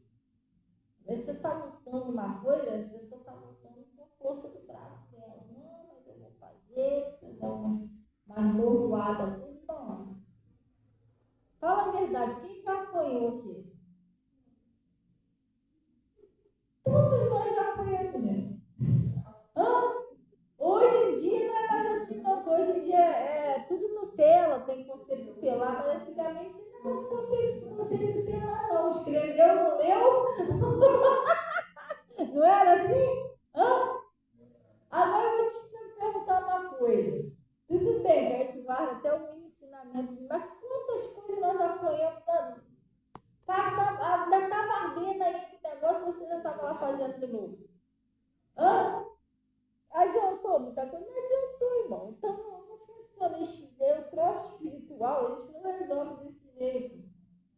Você está lutando uma coisa, a pessoa está lutando com a força do braço dela. Não, mas eu vou fazer, você dá uma mordoada. Não. Fala a verdade, quem já apanhou aqui? Todos nós já apanhamos mesmo. Hoje em dia não é mais assim, não. Hoje em dia é tudo Nutella, tem conselho tutelar, mas antigamente não tem conselho tutelar, não. Escreveu, não leu? Não era assim? Agora eu vou te perguntar uma coisa. Tudo bem, que a gente guarda até o ensinamento, mas quantas coisas nós apanhamos? Ainda estava ardendo aí esse negócio, você já estava lá fazendo de novo. Adiantou muita coisa? Não adiantou, irmão. Então não funciona o troço espiritual, a gente não resolve desse jeito.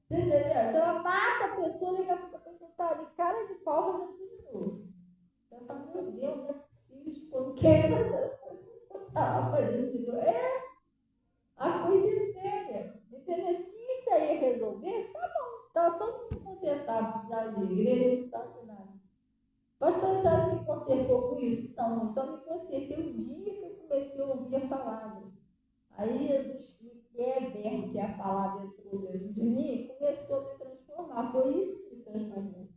Você entendeu? Se ela mata a pessoa, daqui a pouco a pessoa está de cara de pau fazendo tudo de novo. Ela fala, meu Deus, não é possível, porque estava fazendo de novo. A coisa é séria. Entendeu? Se isso aí resolvesse, tá bom. Está todo mundo consertado, precisava de igreja, não precisava de nada. Pastor, a senhora se consertou com isso? Não, só me consertei o dia que eu comecei a ouvir a palavra. Aí Jesus Cristo, que é verbo, que é a palavra entrou dentro de mim, começou a me transformar. Foi isso que me transformou.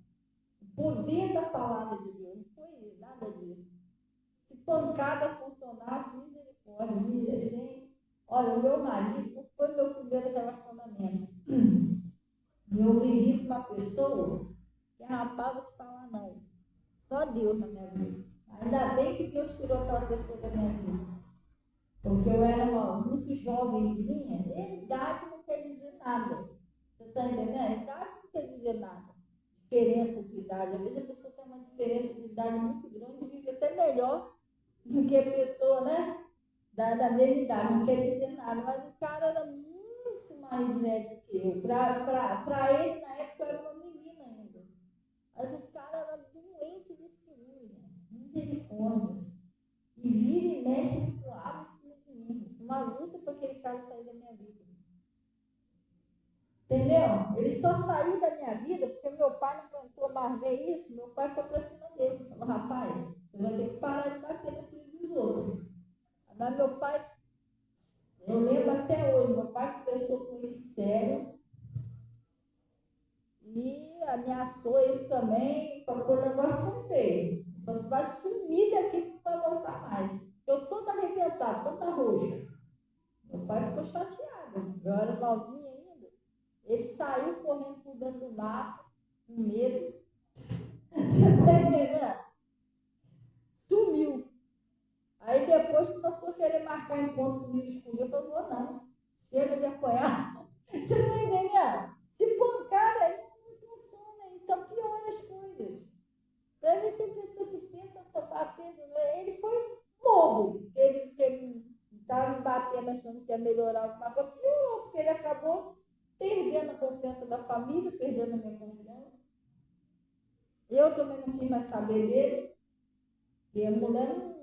O poder da palavra de Deus. Não foi nada disso. Se pancada funcionasse, misericórdia, gente. Olha, o meu marido foi meu primeiro relacionamento. Eu vivi com uma pessoa que, rapaz, vou te falar, não. Só Deus na minha vida. Ainda bem que Deus tirou aquela pessoa da minha vida. Porque eu era muito jovenzinha. Idade não quer dizer nada. Você está entendendo? Idade não quer dizer nada. Diferença de idade. Às vezes a pessoa tem uma diferença de idade muito grande e vive até melhor do que a pessoa, né? Da mesma idade. Não quer dizer nada. Mas o cara era muito mais velho que eu. Para ele, na época, eu era uma menina ainda. Mas o cara era doente de ciúme, misericórdia. E vira e mexe com hábitos de mim. Uma luta para aquele cara sair da minha vida. Entendeu? Ele só saiu da minha vida porque meu pai não aguentou mais ver isso. Meu pai foi para cima dele. Falou, rapaz, você vai ter que parar de bater no filho dos outros. Mas meu pai, eu lembro até hoje, meu pai conversou com ele sério. E ameaçou ele também, para pôr o negócio no peito. Então, vai sumir daqui que não vai voltar mais. Eu toda arrebentada, toda roxa. Meu pai ficou chateado. Eu era novinha ainda. Ele saiu correndo por dentro do mato, com medo. Você está entendendo? Sumiu. Aí depois começou a querer marcar encontro comigo escondido. Eu falei, não. Chega de apoiar. Você está entendendo? Se pancada aí, só piora as coisas. Deve ser pessoa que pensa só batendo. Ele foi bobo. Ele estava me batendo achando que ia melhorar alguma coisa. Piorou, porque ele acabou perdendo a confiança da família, perdendo a minha confiança. Eu também não quis mais saber dele. E a mulher não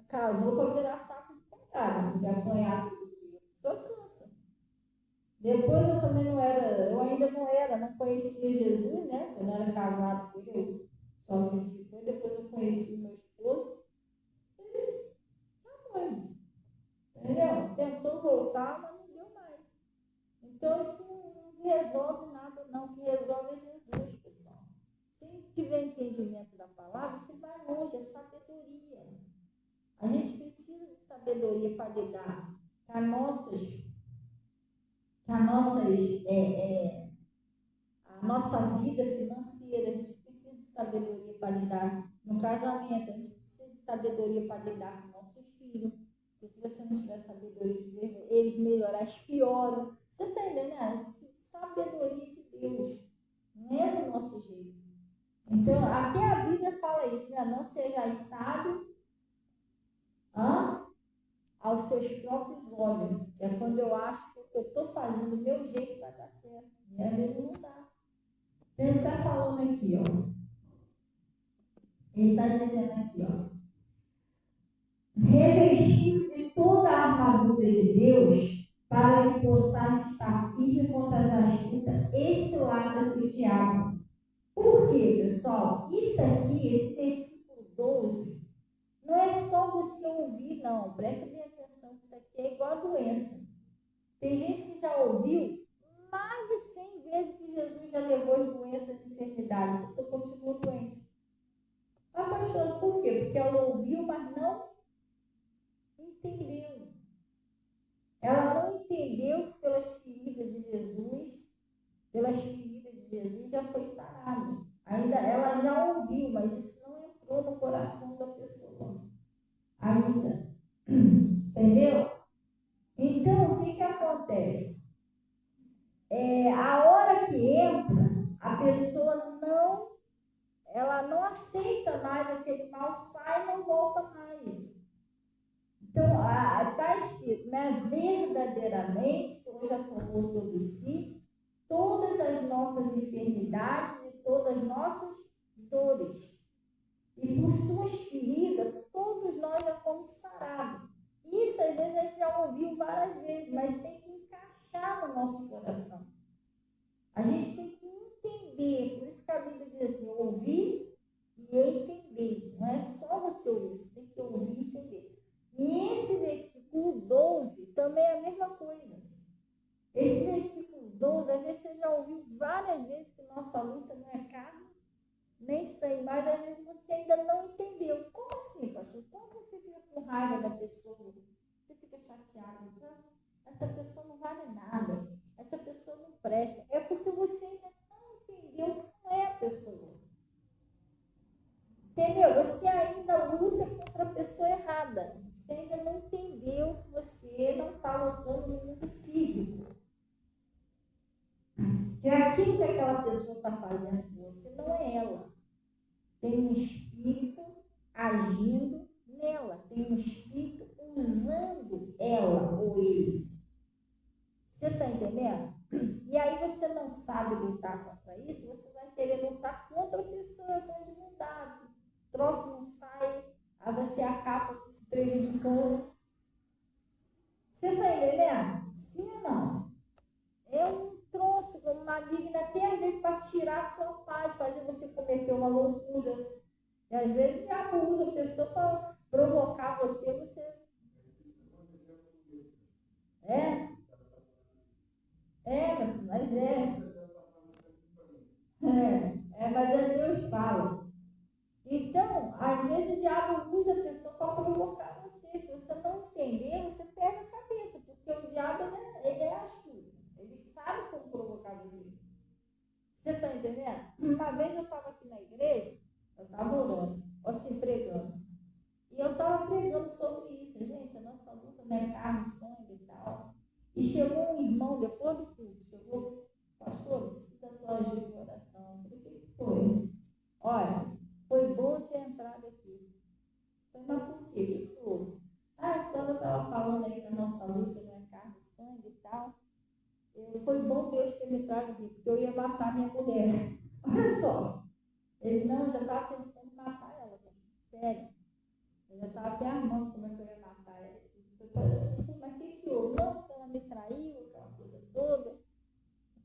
casou para virar saco de pancada, de apanhar todo dia. Só cansa. Depois eu também não conhecia Jesus, né? Eu não era casado com ele, só que depois eu conheci meu esposo. Ele foi. Entendeu? Tentou voltar, mas não deu mais. Então isso não resolve nada, não. O que resolve é Jesus, pessoal. Se tiver entendimento da palavra, você vai longe, é sabedoria. A gente precisa de sabedoria para lidar com a nossa vida financeira. A gente precisa de sabedoria para lidar no casamento. A gente precisa de sabedoria para lidar com nossos filhos. Porque se você não tiver sabedoria, eles melhorar, eles pioram. Você está entendendo? A gente precisa de sabedoria de Deus. Não é do nosso jeito. Então, até a Bíblia fala isso, né? Não sejais sábio aos seus próprios olhos. É quando eu acho que o que eu estou fazendo, do meu jeito, vai dar certo. E às vezes não dá. Então, ele está falando aqui, ó. Ele está dizendo aqui, ó. Revestido de toda a armadura de Deus, para que possais estar firme contra as astutas, esse lado do diabo. Por quê, pessoal? Isso aqui, esse versículo 12, não é só você ouvir, não. Preste bem atenção, que isso aqui é igual a doença. Tem gente que já ouviu mais de 100 vezes que Jesus já levou as doenças e enfermidades. A pessoa continua doente. Mas, pastor, por quê? Porque ela ouviu, mas não entendeu. Ela não entendeu que pelas feridas de Jesus, já foi sarada. Ainda ela já ouviu, mas isso não entrou no coração da pessoa. Ainda. Entendeu? Então, o que acontece? A hora que entra, a pessoa ela não aceita mais aquele mal, sai e não volta mais. Então, está escrito, né? Verdadeiramente, o Senhor já tomou sobre si todas as nossas enfermidades e todas as nossas dores. E por suas feridas, todos nós já fomos sarados. Isso, às vezes, a gente já ouviu várias vezes, mas tem que encaixar no nosso coração. A gente tem que entender. Por isso que a Bíblia diz assim, ouvir e entender. Não é só você ouvir, você tem que ouvir e entender. E esse versículo 12 também é a mesma coisa. Esse versículo 12, às vezes você já ouviu várias vezes que nossa luta não é carne, nem sangue, mas às vezes você ainda não entendeu. Como assim, pastor? Quando você fica com raiva da pessoa, você fica chateado, sabe? Essa pessoa não vale nada, essa pessoa não presta. É porque você ainda não entendeu quem é a pessoa. Entendeu? Você ainda luta contra a pessoa errada. Você ainda não entendeu que você não está lutando no mundo físico. Que aquilo que aquela pessoa está fazendo com você não é ela. Tem um espírito agindo nela. Tem um espírito usando ela ou ele. Você está entendendo? E aí você não sabe lutar contra isso, você vai querer lutar contra a pessoa onde não dá. O troço não sai, aí você acaba se prejudicando. Você está entendendo? Sim ou não? É um troço maligno até às vezes para tirar a sua paz, fazer você cometer uma loucura. E às vezes o diabo usa a pessoa para provocar você. Mas mas Deus fala. Então, às vezes o diabo usa a pessoa para provocar você. Se você não entender, você perde a cabeça, porque o diabo ele é astuto. Ele sabe como provocar você. Você está entendendo? Uma vez eu estava aqui na igreja, eu estava orando, assim, pregando. E eu estava pregando sobre isso. Gente, a nossa luta não é carne, sangue e tal. E chegou um irmão, depois do culto, chegou, pastor, precisa da tua ajuda de oração. Eu falei, o que foi? Olha, foi bom ter entrado aqui. Eu falei, mas por quê? O que foi? A senhora estava falando aí que a nossa luta não é carne, sangue e tal. Foi bom Deus ter me trago aqui, porque eu ia matar minha mulher. Olha só. Ele não, já estava pensando em matar ela. Sério. Eu já estava até armando como é que eu ia matar ela. Mas o que houve? Não, ela me traiu, aquela coisa toda. Eu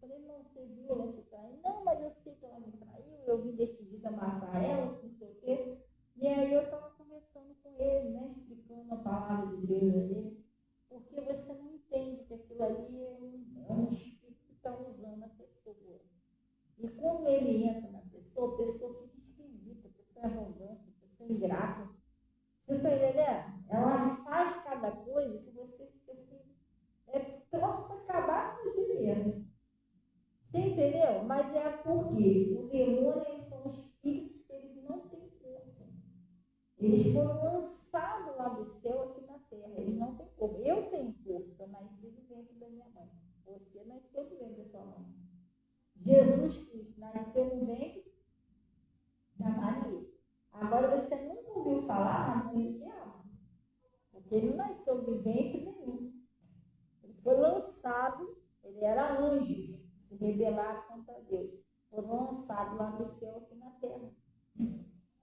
falei, não, você viu ela te trair? Não, mas eu sei que ela me traiu, eu vim decidida a matar ela, não sei o quê. E aí eu estava conversando com ele, né, explicando a palavra de Deus ali, porque você não entende que aquilo ali é um espírito que está usando a pessoa. E como ele entra na pessoa, a pessoa fica esquisita, a pessoa é arrogante, a pessoa é ingrata. Você está entendendo? Ela faz cada coisa que você fica assim, troço para acabar com você mesmo. Você entendeu? Mas é porque o demônio, eles são espíritos que eles não têm corpo. Eles foram lançados lá do céu aqui na terra. Eles não têm corpo. Eu tenho corpo, eu nasci do ventre da minha mãe. Você nasceu do ventre da sua mãe. Jesus Cristo nasceu no ventre da Maria. Agora você nunca ouviu falar na mãe do diabo. Porque ele não nasceu de ventre nenhum. Ele foi lançado, ele era anjo. Se rebelaram contra Deus, foram lançados lá do céu aqui na terra.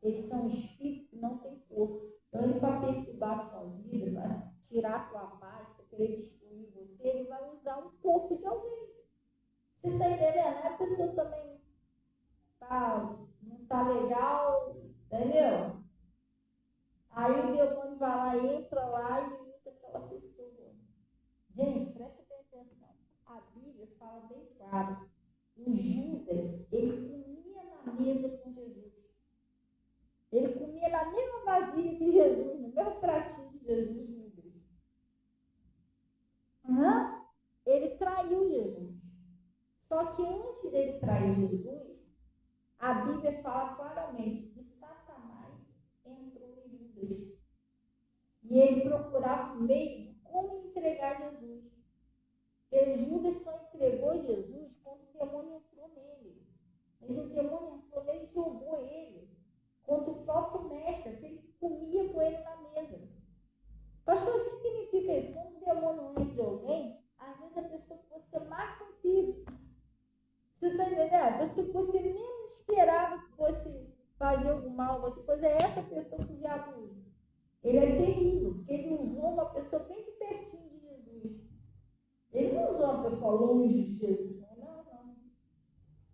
Eles são espíritos que não têm corpo. Então, ele para perturbar a sua vida, para tirar a tua paz, para querer destruir você, ele vai usar um corpo de alguém. Você está entendendo? A pessoa também não está legal, entendeu? Aí o demônio vai lá, entra lá e usa aquela pessoa. Gente, preste atenção. A Bíblia fala bem claro. O Judas, ele comia na mesa com Jesus. Ele comia na mesma vasilha que Jesus, no mesmo pratinho que Jesus, Judas. Ele traiu Jesus. Só que antes dele trair Jesus, a Bíblia fala claramente que Satanás entrou em Judas. E ele procurava um meio de como entregar Jesus. Porque Judas só entregou Jesus quando o demônio entrou nele. Mas o demônio entrou nele e jogou ele contra o próprio mestre, que ele comia com ele na mesa. Pastor, isso significa isso? Quando o demônio entra em alguém, às vezes a pessoa que você mais confia. Você está entendendo? A pessoa que você menos esperava que fosse fazer algum mal, pois é essa pessoa que o diabo usa. Ele é terrível, porque ele usou uma pessoa bem de pertinho de Jesus. Ele não usou uma pessoa longe de Jesus, não.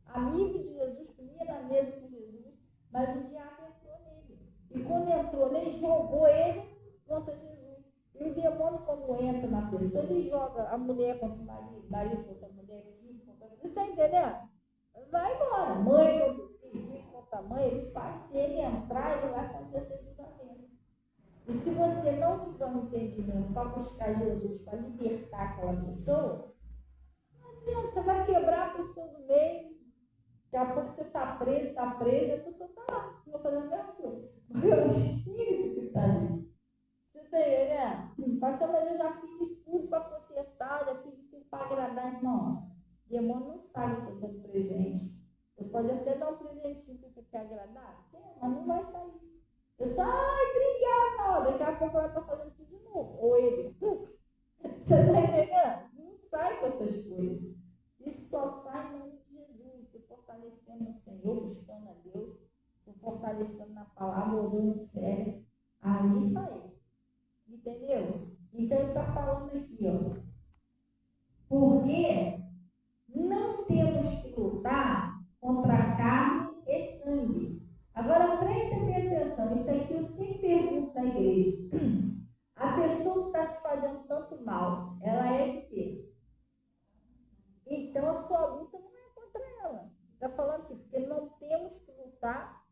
Amigo de Jesus, comia na mesa com Jesus, mas o diabo entrou nele. E quando entrou nele, jogou ele contra Jesus. E o demônio, quando entra na pessoa, ele joga a mulher contra o marido contra a mulher, filho contra a mulher. Você está entendendo? Vai embora. Mãe contra o filho contra a mãe, ele faz. Se ele entrar, ele vai fazer essa julgamento. E se você não tiver um entendimento para buscar Jesus, para libertar aquela pessoa, não adianta, você vai quebrar a pessoa do meio. Daqui a pouco você está preso, e a pessoa está lá, continua fazendo a mesma coisa. Porque é o espírito que está ali. Você está entendendo? Pastor, mas eu já fiz de tudo para consertar, já fiz de tudo para agradar. Não, o demônio não sabe se eu dou presente. Você pode até dar um presentinho que você quer agradar, mas não vai sair. Eu só, obrigada, daqui a pouco ela está fazendo tudo de novo. Ou ele. Você está entendendo? Não sai com essas coisas. Isso só sai em nome de Jesus, se fortalecendo no Senhor, buscando a Deus, se fortalecendo na palavra, orando sério. Aí sai. Entendeu? Então ele está falando aqui, ó. Porque não temos que lutar contra a carne e sangue. Agora prestem atenção, isso aqui eu sempre pergunto na igreja. A pessoa que está te fazendo tanto mal, ela é de quê? Então a sua luta não é contra ela. Está falando aqui, porque não temos que lutar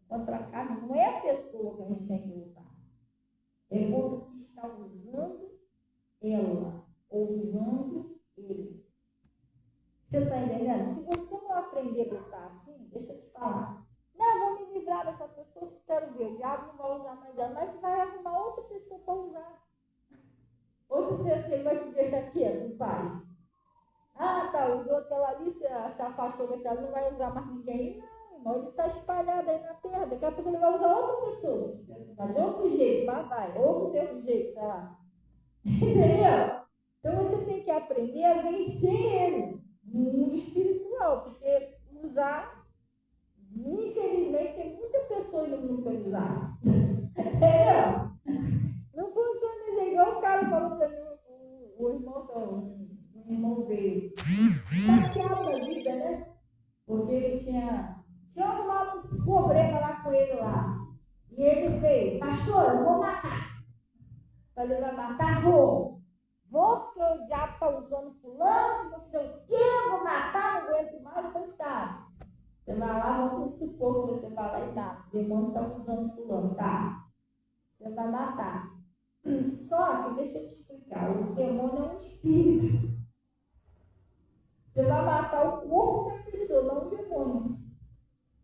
contra a carne, não é a pessoa que a gente tem que lutar. É o que está usando ela, ou usando ele. Você está entendendo? Se você não aprender a lutar assim, deixa eu te falar. Não, vou me livrar dessa pessoa que quero ver. O diabo não vai usar mais ela, mas vai arrumar outra pessoa para usar. Outra vez que ele vai te deixar quieto, não vai. Usou aquela ali, se afastou daquela, não vai usar mais ninguém. Não, irmão, ele está espalhado aí na terra. Daqui a pouco ele vai usar outra pessoa. Mas de outro jeito, mas vai. Ou do teu jeito, sei lá. Entendeu? Então você tem que aprender a vencer ele no mundo espiritual, porque usar, infelizmente, tem muita pessoa no mundo para usar. Entendeu? Não funciona isso, é igual o cara falou para mim, o irmão veio chateado da vida, né? Porque ele tinha arrumado um problema lá com ele lá. E ele veio, pastor, eu vou matar. Falei, vai matar? Vou porque o diabo está usando fulano, não sei o quê, eu vou matar, não aguento mais. Eu falei, tá. Você vai lá, vamos supor que você vai lá e tá. O demônio está usando fulano, tá? Você vai matar. Só que, deixa eu te explicar, o demônio é um espírito. Você vai matar o corpo da pessoa, não o demônio.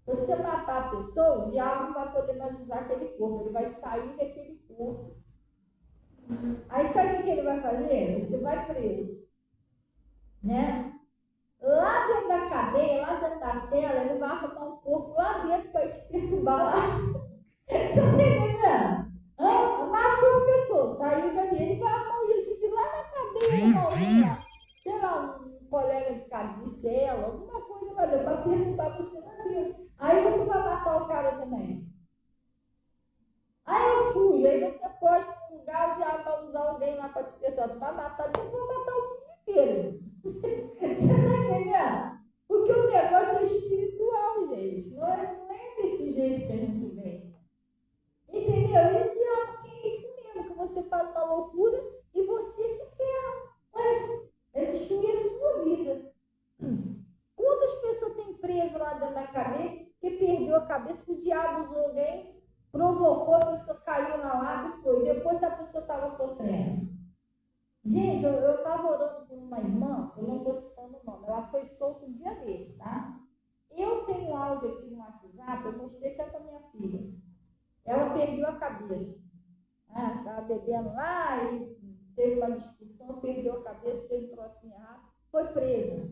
Quando você matar a pessoa, o diabo não vai poder mais usar aquele corpo, ele vai sair daquele corpo. Aí sabe o que ele vai fazer? Você vai preso. Né? Lá dentro da cadeia, lá dentro da cela, ele vai arrumar um corpo lá dentro para te perturbar lá. Você está entendendo? Matou a pessoa, saiu dali, ele vai arrumar um jeito de ir lá na cadeia, sei lá, um colega de cela, alguma coisa lá dentro, para perturbar você lá dentro. Aí você vai matar o cara também. Aí eu fujo, aí você foge para um lugar, o diabo vai usar alguém lá para te perturbar, vai matar, depois vai matar o mundo inteiro. Você está entendendo? cabeça que o diabo usou alguém, provocou, a pessoa caiu na lava e foi. Depois a pessoa estava sofrendo. Gente, eu estava orando por uma irmã, eu não estou citando o nome, ela foi solta um dia desse, tá? Eu tenho um áudio aqui no WhatsApp, eu mostrei até para minha filha. Ela perdeu a cabeça. Estava bebendo lá e teve uma discussão, perdeu a cabeça, teve trocinho errado, foi presa.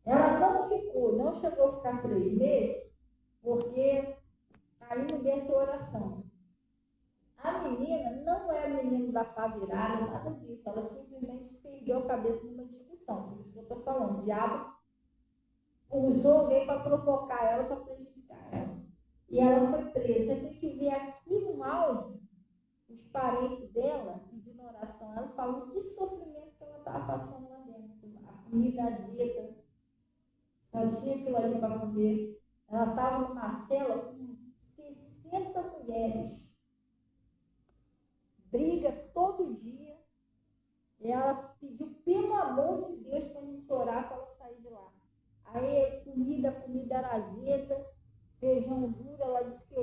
Ela não chegou a ficar 3 meses, porque caiu dentro da oração. A menina não é a menina da pá virada, nada disso. Ela simplesmente perdeu a cabeça numa discussão. Por isso que eu estou falando. O diabo usou alguém para provocar ela, para prejudicar ela. E ela foi presa. Você tem que ver aqui no áudio os parentes dela pedindo oração. Ela falou que sofrimento que ela estava passando lá dentro. A comida azeda. Só tinha aquilo ali para comer. Ela estava numa cela com 60 mulheres. Briga todo dia. E ela pediu, pelo amor de Deus, para a gente orar para ela sair de lá. Aí, comida era azeda, feijão duro. Ela disse que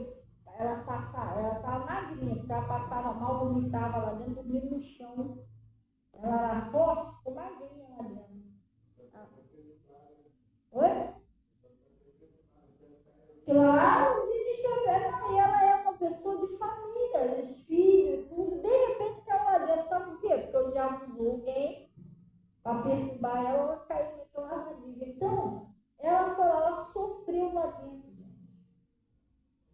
ela estava magrinha, porque ela passava mal, vomitava lá dentro, dormia no chão. Ela era forte, ficou magrinha lá dentro. Oi? Claro, desespero. Não, e ela é uma pessoa de família, os filhos, tudo. De repente caiu lá dentro, sabe por quê? Porque o diabo usou alguém para perturbar ela, ela caiu naquela armadilha. Então, ela sofreu lá dentro, gente.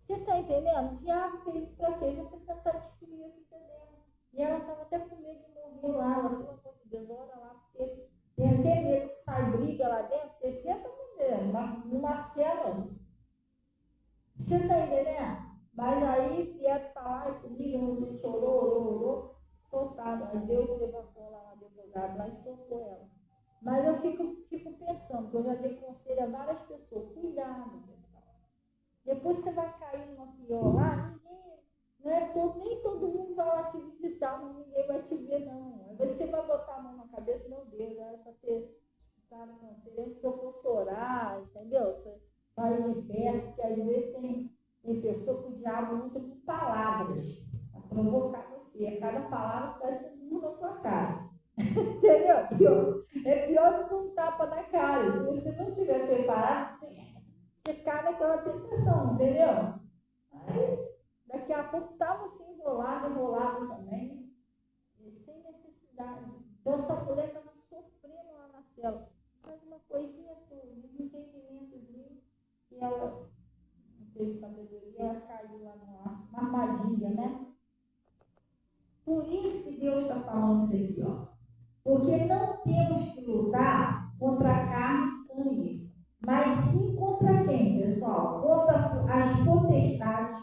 Você está entendendo? O diabo fez isso para quê? Já para tentar destruir a vida dela. E ela estava até com medo de morrer lá. Ela, pelo amor de Deus, ora lá, porque tem até medo que sai briga lá dentro. 60 mulheres, numa cela. Você está entendendo? Mas aí vieram falar comigo, a gente orou, soltaram. Aí Deus levantou lá uma advogada lá e soltou ela. Mas eu fico pensando, que eu já dei conselho a várias pessoas, cuidado, pessoal. Depois você vai cair numa pior lá, nem todo mundo vai lá te visitar, ninguém vai te ver, não. Aí você vai botar a mão na cabeça, meu Deus, era para ter escutado o conselho, se eu fosse orar, entendeu? Você sai de perto, porque às vezes tem pessoa que o diabo usa com palavras para provocar você. A cada palavra parece um murro na tua cara. Entendeu? É pior do que um tapa na cara. Se você não estiver preparado, você cai naquela tentação, entendeu? Aí, daqui a pouco está você enrolado também, sem necessidade. Então, essa mulher estava sofrendo lá na cela. Faz uma coisinha, um desentendimentozinho, e ela não teve sabedoria, ela caiu lá numa armadilha, né? Por isso que Deus está falando isso aqui, ó. Porque não temos que lutar contra carne e sangue, mas sim contra quem, pessoal? Contra as potestades,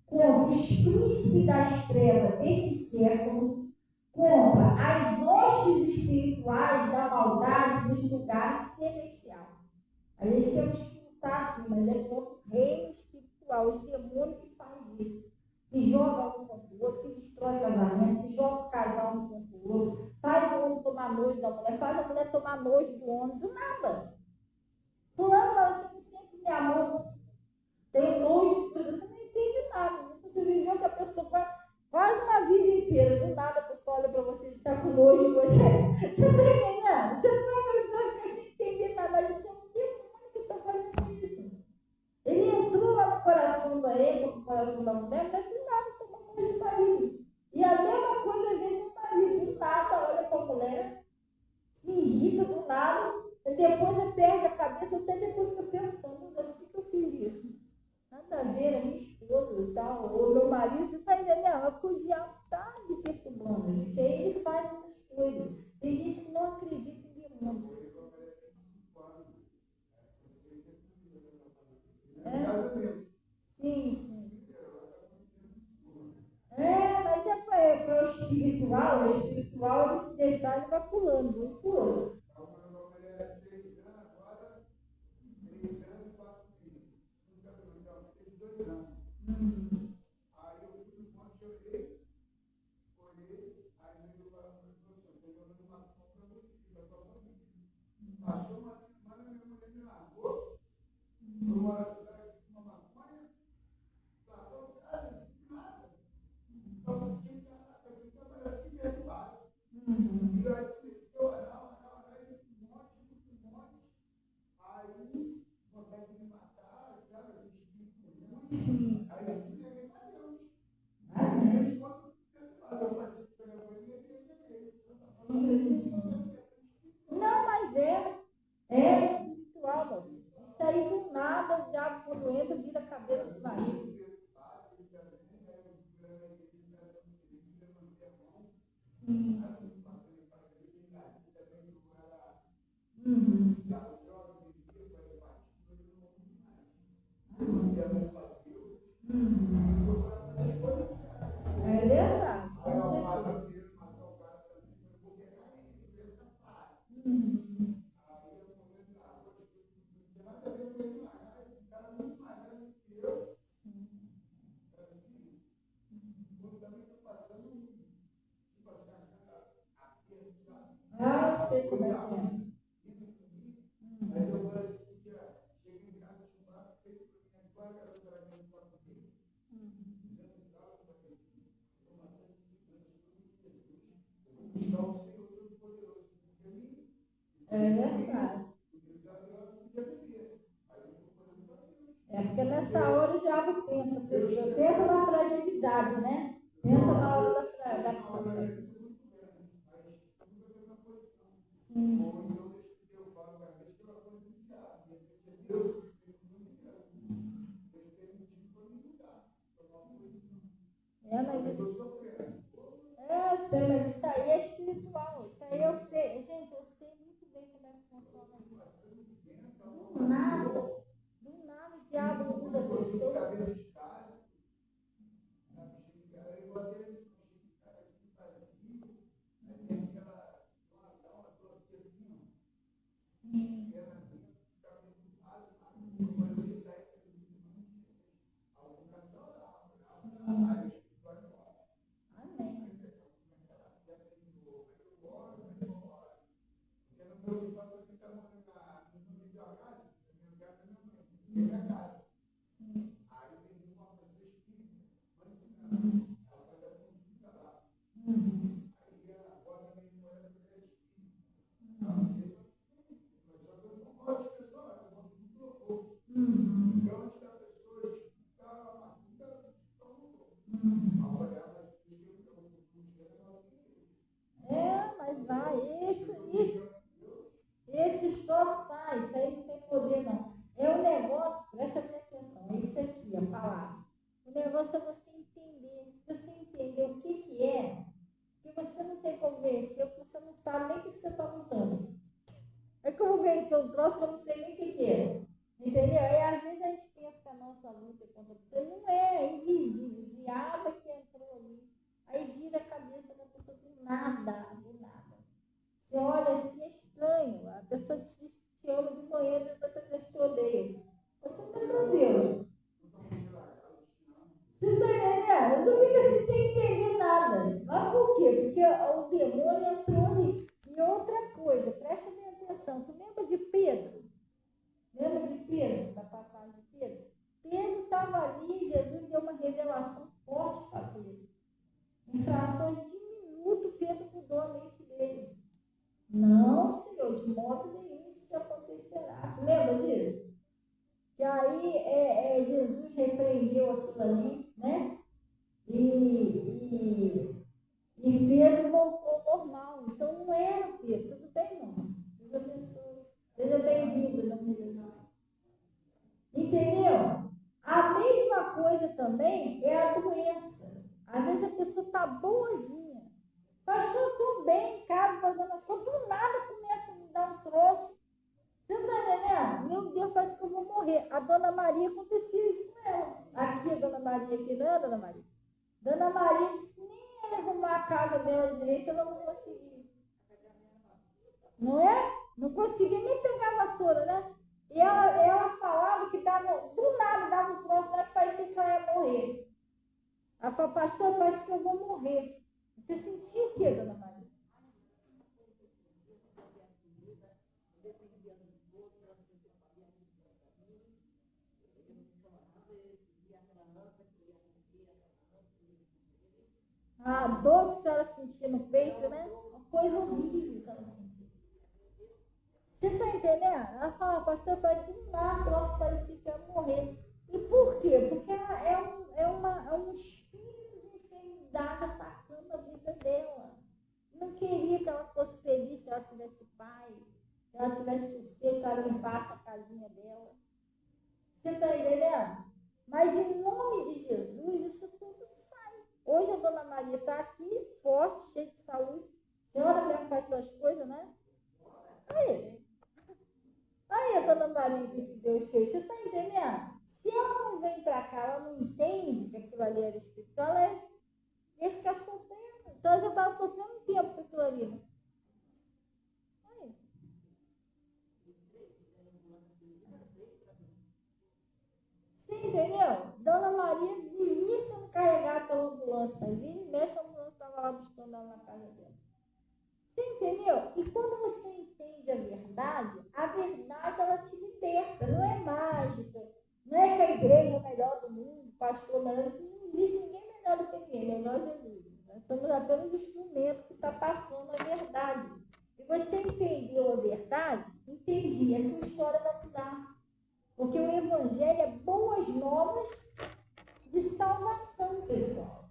contra os príncipes das trevas desse século, contra as hostes espirituais da maldade dos lugares celestiais. A gente temos que lutar assim, mas é contra o reino espiritual, os demônios que fazem isso. Que joga um contra o outro, que destrói casamento, que joga o casal um contra o outro, faz o homem tomar nojo da mulher, faz a mulher tomar nojo do homem, do nada. Fulano, você sempre me amou, tem nojo de você não entende nada. Você viveu com a pessoa quase uma vida inteira, do nada a pessoa olha para você e está com nojo de você. Você está entendendo? Você não vai ficar sem entender nada, mas isso é um demônio que está fazendo isso. Ele entrou lá no coração da égua, no coração da mulher, mas do nada toma nojo do marido. E a mesma coisa, às vezes, o marido, do nada, olha para a mulher, se irrita do nada, e depois perde a cabeça, até depois fica perguntando, por que eu fiz isso? Nada a ver, a minha esposa e tal, ou meu marido, você está entendendo? É porque o diabo está me perturbando, gente. Aí ele faz essas coisas. Tem gente que não acredita em demônio. Sim. Mas para o espiritual ele se deixar, ele vai pulando, um por outro. Uhum. Uhum. É verdade, com certeza. Uhum. Ah, eu sei como é que é. É verdade. É porque nessa hora o diabo tenta, a pessoa tenta na fragilidade, né? Tenta na hora da fragilidade. Sim, sim. É, mas isso, eu sei, mas isso aí é espiritual. Isso aí eu sei. Gente, eu sei muito bem como é que funciona isso. Do nada o diabo usa a pessoa. Sim, sim. Amém. Uhum. Uhum. Uhum. É, mas vai, esse só sai, isso aí não tem poder, não. É um negócio, presta bem atenção, é isso aqui, a palavra. O negócio é você entender. Se você entender o que é, que você não tem como vencer, porque você não sabe nem o que você está lutando. É como vencer um troço que eu não sei nem o que é. Entendeu? Aí às vezes a gente pensa que a nossa luta contra você não é invisível. O diabo é que entrou ali. Aí vira a cabeça da pessoa do nada, do nada. Você olha assim, é estranho. A pessoa te ama de manhã e depois você te odeia. Você não é Deus. Você está entendendo? Você fica assim sem entender nada. Mas por quê? Porque o demônio entrou ali. E outra coisa, preste bem atenção. Tu lembra de Pedro? Lembra de Pedro, da passagem de Pedro? Pedro estava ali, Jesus deu uma revelação forte para Pedro. Em frações de minuto, Pedro mudou a mente dele. Não, Senhor, de modo nenhum isso te acontecerá. Lembra disso? Que aí Jesus repreendeu aquilo ali, né? E Pedro voltou ao normal. Então não era Pedro. Tudo bem, não. Deus abençoe. Seja bem-vindo, não me. Entendeu? A mesma coisa também é a doença. Às vezes a pessoa está boazinha. Pastor, estou bem em casa, fazendo as coisas. Do nada começa a me dar um troço. Você está entendendo? Meu Deus, parece que eu vou morrer. A dona Maria acontecia isso com ela. Aqui, a dona Maria, aqui, não é, dona Maria? Dona Maria disse que nem ela arrumar a casa dela direito, ela não conseguia. Não é? Não conseguia nem pegar a vassoura, né? E ela falava que dava, do nada dava um troço, né, que parecia que ela ia morrer. Ela falou, pastor, parece que eu vou morrer. Você sentiu o quê, dona Maria? A dor que a senhora sentia no peito, né? Uma coisa horrível que ela sentia. Você está entendendo? Ela fala, pastor, parece que nada, troço parecia que ia morrer. E por quê? Porque é um espírito de enfermidade atacando a vida dela. Não queria que ela fosse feliz, que ela tivesse paz, que ela tivesse sossego, que ela limpasse a casinha dela. Você está entendendo? Mas em nome de Jesus, isso tudo sai. Hoje a dona Maria está aqui, forte, cheia de saúde. A senhora mesmo faz suas coisas, né? Aí. Olha a Dona Maria que Deus fez. Você está entendendo? Se ela não vem para cá, ela não entende que aquilo ali era espiritual, ela ia ficar sofrendo. Então ela já estava sofrendo um tempo com aquilo ali. Né? Você entendeu? Dona Maria vivia sendo carregada pela ambulância. Tá? Vira e mexe, a ambulância estava lá buscando ela na casa dela. Você entendeu? E quando você entende a verdade ela te liberta. Não é mágica. Não é que a igreja é a melhor do mundo, o pastor é melhor do mundo. Não existe ninguém melhor do que ninguém, melhor Jesus. Nós somos apenas um instrumento que está passando a verdade. E você entendeu a verdade, entendi. A tua história vai mudar. Porque o Evangelho é boas novas de salvação, pessoal.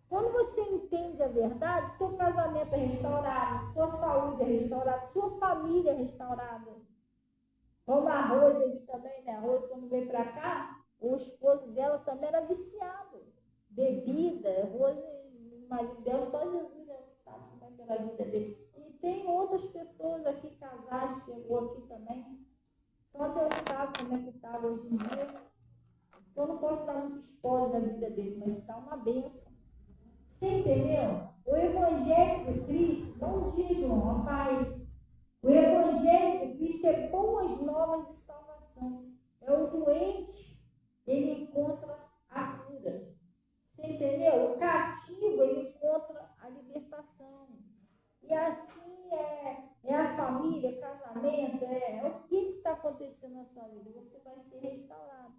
Quando você entende a verdade, seu casamento é restaurado, sua saúde é restaurada, sua família é restaurada. Como a Rose ali também, né? A Rose, quando veio para cá, o esposo dela também era viciado. Bebida, a Rose, o marido dela, só Jesus não sabe como é que era a vida dele. E tem outras pessoas aqui, casais, que chegou aqui também. Só Deus sabe como é que está hoje em dia. Eu não posso dar muito spoiler da vida dele, mas está uma bênção. Você entendeu? O Evangelho de Cristo não diz, João, a paz. O Evangelho de Cristo é boas novas de salvação. É o doente, ele encontra a cura. Você entendeu? O cativo, ele encontra a libertação. E assim é a família, casamento, o que está acontecendo na sua vida. Você vai ser restaurado.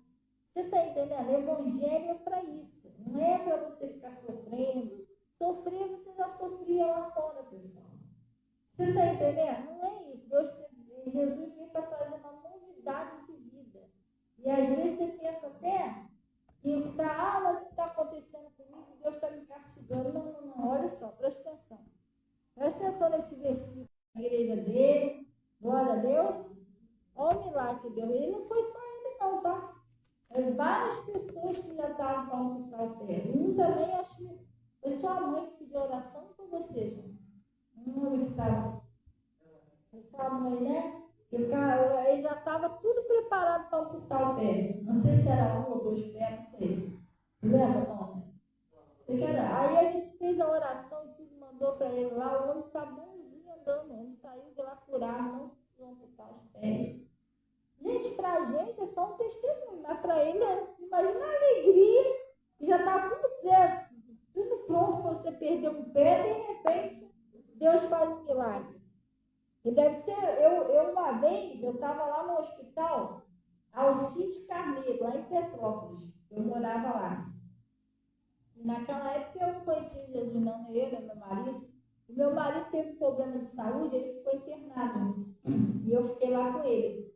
Você está entendendo? O Evangelho é para isso. Não é para você ficar sofrendo. Sofrer, você já sofria lá fora, pessoal. Você está entendendo? Não é isso. Jesus veio para trazer uma novidade de vida. E às vezes você pensa até que mas o que está acontecendo comigo? Deus está me castigando. Não. Olha só, presta atenção. Presta atenção nesse versículo da igreja dele. Glória a Deus. Olha o milagre que deu. Ele não foi só ele, não, tá? Várias pessoas que já estavam para amputar o pé. Também, acho que foi sua mãe que pediu oração por você, gente. Que estava. Foi sua mãe, né? Ele já estava tudo preparado para amputar o pé. Não sei se era 1 ou 2 pés, não sei. Lembra, Tom? Aí a gente fez a oração e tudo, mandou para ele lá. O homem está bonzinho andando. Ele saiu de lá curado, não precisou amputar os pés. Gente, para a gente é só um testemunho, mas para ele, imagina a alegria, que já está tudo pronto para você perder um pé, e de repente Deus faz um milagre. E deve ser, uma vez, eu estava lá no hospital, Alcide Carneiro, lá em Petrópolis, eu morava lá. E naquela época eu conheci Jesus, não eu, meu marido. O meu marido teve problema de saúde, ele ficou internado, e eu fiquei lá com ele.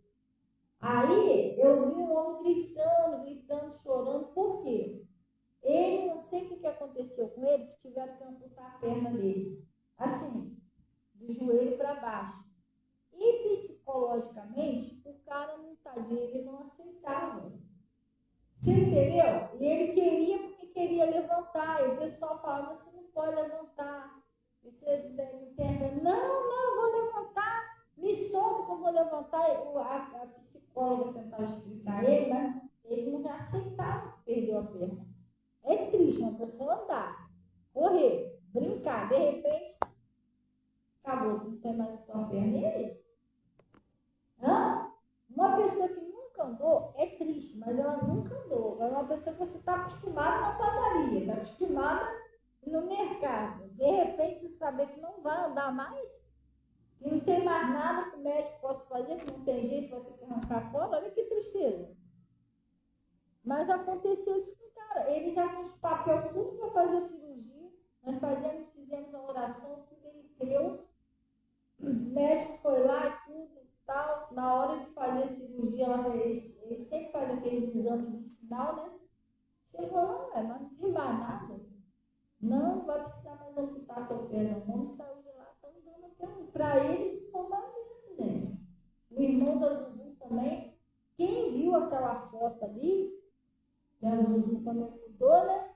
Aí eu vi um homem gritando, chorando. Por quê? Ele, não sei o que aconteceu com ele, que tiveram que amputar a perna dele. Assim, do joelho para baixo. E psicologicamente, o cara não tadinho, ele não aceitava. Você entendeu? E ele queria, porque queria levantar. E o pessoal falava, você não pode levantar. Você não, vou levantar. Me solta que eu vou levantar. A psicóloga tentava explicar a ele, mas ele não aceitava que perdeu a perna. É triste uma pessoa andar, correr, brincar, de repente, acabou, não tem mais a tua perna. E aí? Uma pessoa que nunca andou é triste, mas ela nunca andou. É uma pessoa que você está acostumada na padaria, está acostumada no mercado. De repente, você saber que não vai andar mais, que não tem mais nada que o médico possa fazer, que não tem jeito, vai ter que arrancar fora. Olha que tristeza. Mas aconteceu isso com o cara. Ele já com os papéis tudo para fazer a cirurgia. Nós fizemos a oração, tudo ele creu. O médico foi lá e tudo. Tal, na hora de fazer a cirurgia, ele sempre faz aqueles exames no final, né? Chegou lá, mas não tem mais nada. Não vai precisar mais amputar teu pé, não. Vamos sair de lá, estão dando até um. Para eles, se for uma doença, gente. O irmão da Zuzu também, quem viu aquela foto ali, que a Zuzu também mudou, né?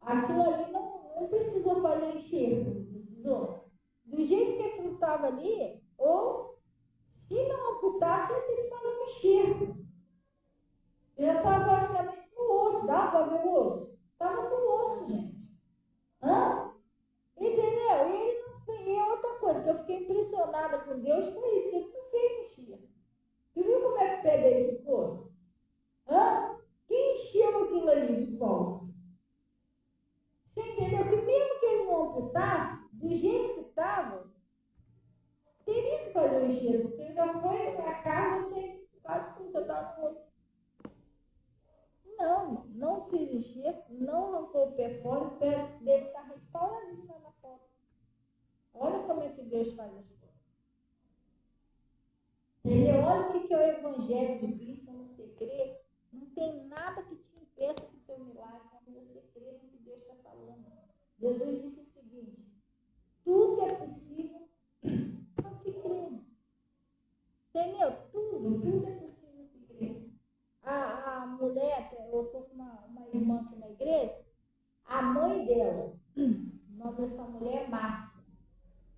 Aquilo ali não precisou fazer enxergo, não precisou. Do jeito que aquilo estava ali, ou se não amputasse, ele teria que fazer nada com Deus, foi isso, que ele não quis encher. Tu viu como é que o pé dele ficou? Quem encheu aquilo ali de volta? Você entendeu? Que mesmo que ele não amputasse, do jeito que estava, teria que fazer o enxerto, porque já foi a casa, tinha quase que você estava no outro. Não fiz enxerto, não arrancou o pé fora, o pé dele está restauradinho lá na porta. Olha como é que Deus faz as coisas. Entendeu? Olha o que é o Evangelho de Cristo quando você crê. Não tem nada que te impeça do seu milagre quando você crê no que Deus está falando. Jesus disse o seguinte: tudo é possível para o que crê. Entendeu? Tudo é possível para o que crê. A mulher, eu estou com uma irmã aqui na igreja, a mãe dela, o nome dessa mulher é Márcia.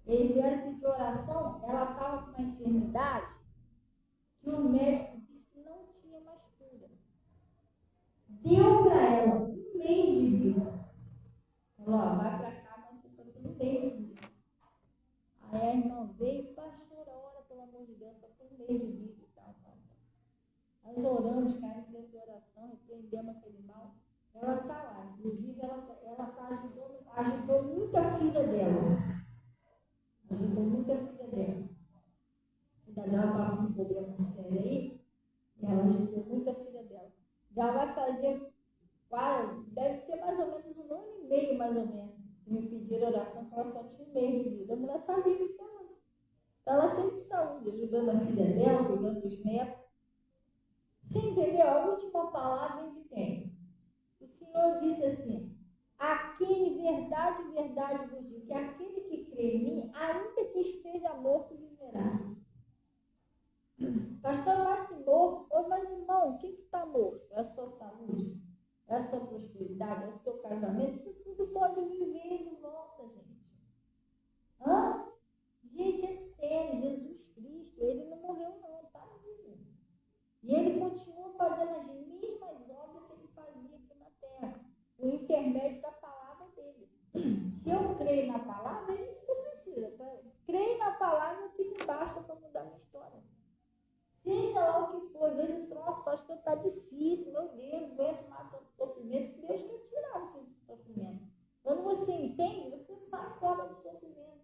Eles vieram pedir oração, ela estava com uma enfermidade que o médico disse que não tinha mais cura. Deu para ela um mês de vida. Falou, vai para cá, mas você só tem um mês de vida. Aí a irmã veio, pastor, ora, pelo amor de Deus, só tem um mês de vida e tal. Nós oramos, cara, dentro de oração, repreendemos aquele mal. Ela está lá, inclusive ela ajudou muito a filha dela. Ajudou muito a filha dela. A filha dela passou um problema sério aí, e ela ajudou muito a filha dela. Já vai fazer quase, deve ter mais ou menos 1 ano e meio, mais ou menos. Me pediram oração, porque ela só tinha um mês de vida. A mulher está viva e ela. Então ela cheia de saúde, ajudando a filha dela, ajudando os netos. Você entendeu? A última palavra vem de quem? O Senhor disse assim: a quem verdade vos digo, que aquele que crê em mim, ainda que esteja morto, viverá. Pastor Márcio morto, mas irmão, o que está morto? É a sua saúde? É a sua prosperidade? É o seu casamento? Isso tudo pode viver de volta, gente. Gente, é sério, Jesus Cristo, ele não morreu não, está vivo. E ele continua fazendo as mesmas obras que ele fazia aqui na terra, por intermédio da palavra dele. Se eu creio na palavra, é isso que eu preciso. Creio na palavra que me basta para mudar a minha história. Seja lá o que for, às vezes o troço, pastor, está difícil, meu Deus, não aguento mais tanto sofrimento. Deus quer tirar você do sofrimento. Quando você entende, você sai fora do sofrimento.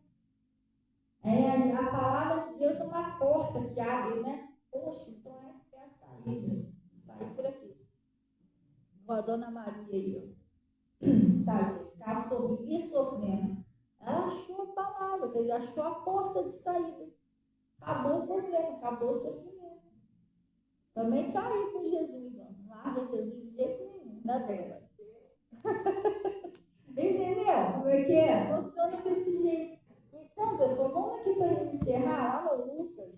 A palavra de Deus é uma porta que abre, né? Poxa, então essa é a saída. Sair por aqui. A dona Maria aí, ó. Tá, gente, tá sofrendo. Ela achou a palavra, ele achou a porta de saída. Acabou o problema, acabou o sofrimento. Também está aí com Jesus, não larga Jesus de jeito nenhum, né, dela? Entendeu? Como é que é? Funciona desse jeito. Então, pessoal, vamos aqui para a gente encerrar lá no Lucas.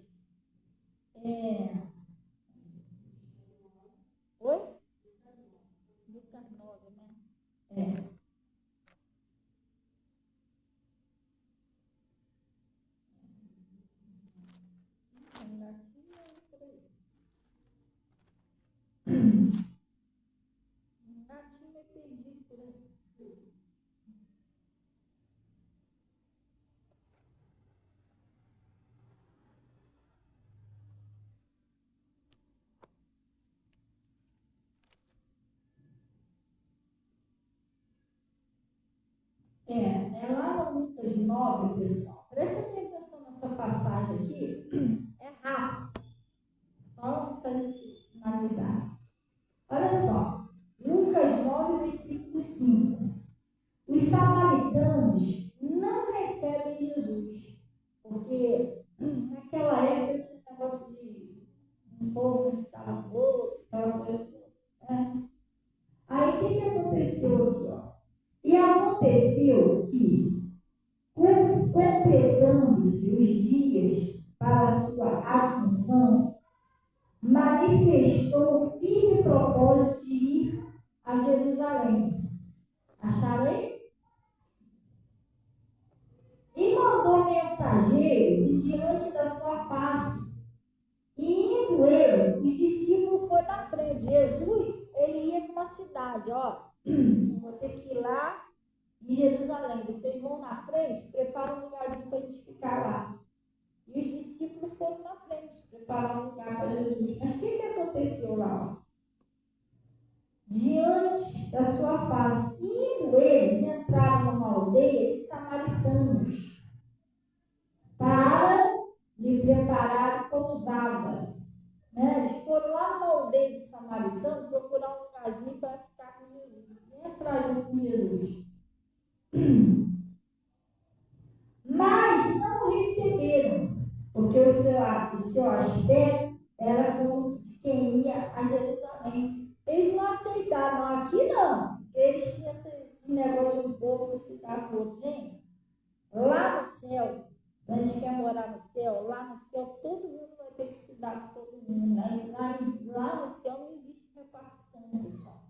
Oi? Lucas 9, né? Gatinho é perdido por aí. É lá no Lucas 9, pessoal. Presta atenção nessa passagem aqui. É rápido. Só para a gente analisar. Olha só. Lucas 9, versículo 5. Os samaritanos não recebem Jesus. Porque naquela época tinha um negócio de um povo estava no outro, aquela coisa toda. Aí o que aconteceu aqui? Ó? E aconteceu que, completando-se os dias para a sua assunção, manifestou o firme propósito de ir a Jerusalém. Acharam aí? E mandou mensageiros diante da sua face. E indo eles, os discípulos foram na frente. Jesus, ele ia para uma cidade, ó. Vou ter que ir lá em Jerusalém. Vocês vão na frente, prepara um lugarzinho para a gente ficar lá. E os discípulos foram na frente, preparar um lugar para Jesus. Mas o que aconteceu lá? Diante da sua face, indo eles entraram numa aldeia de samaritanos para lhe preparar pousada. Eles foram lá numa aldeia de samaritanos procurar um lugarzinho para ficar com Jesus, entrar junto com Jesus. Mas não receberam, porque o seu aspecto era como de quem ia a Jerusalém. Eles não aceitaram, aqui não. Eles tinham esse negócio de um povo se dar com o outro. Gente, lá no céu, a gente quer morar no céu, lá no céu todo mundo vai ter que se dar com todo mundo. Lá no céu não existe repartição, pessoal.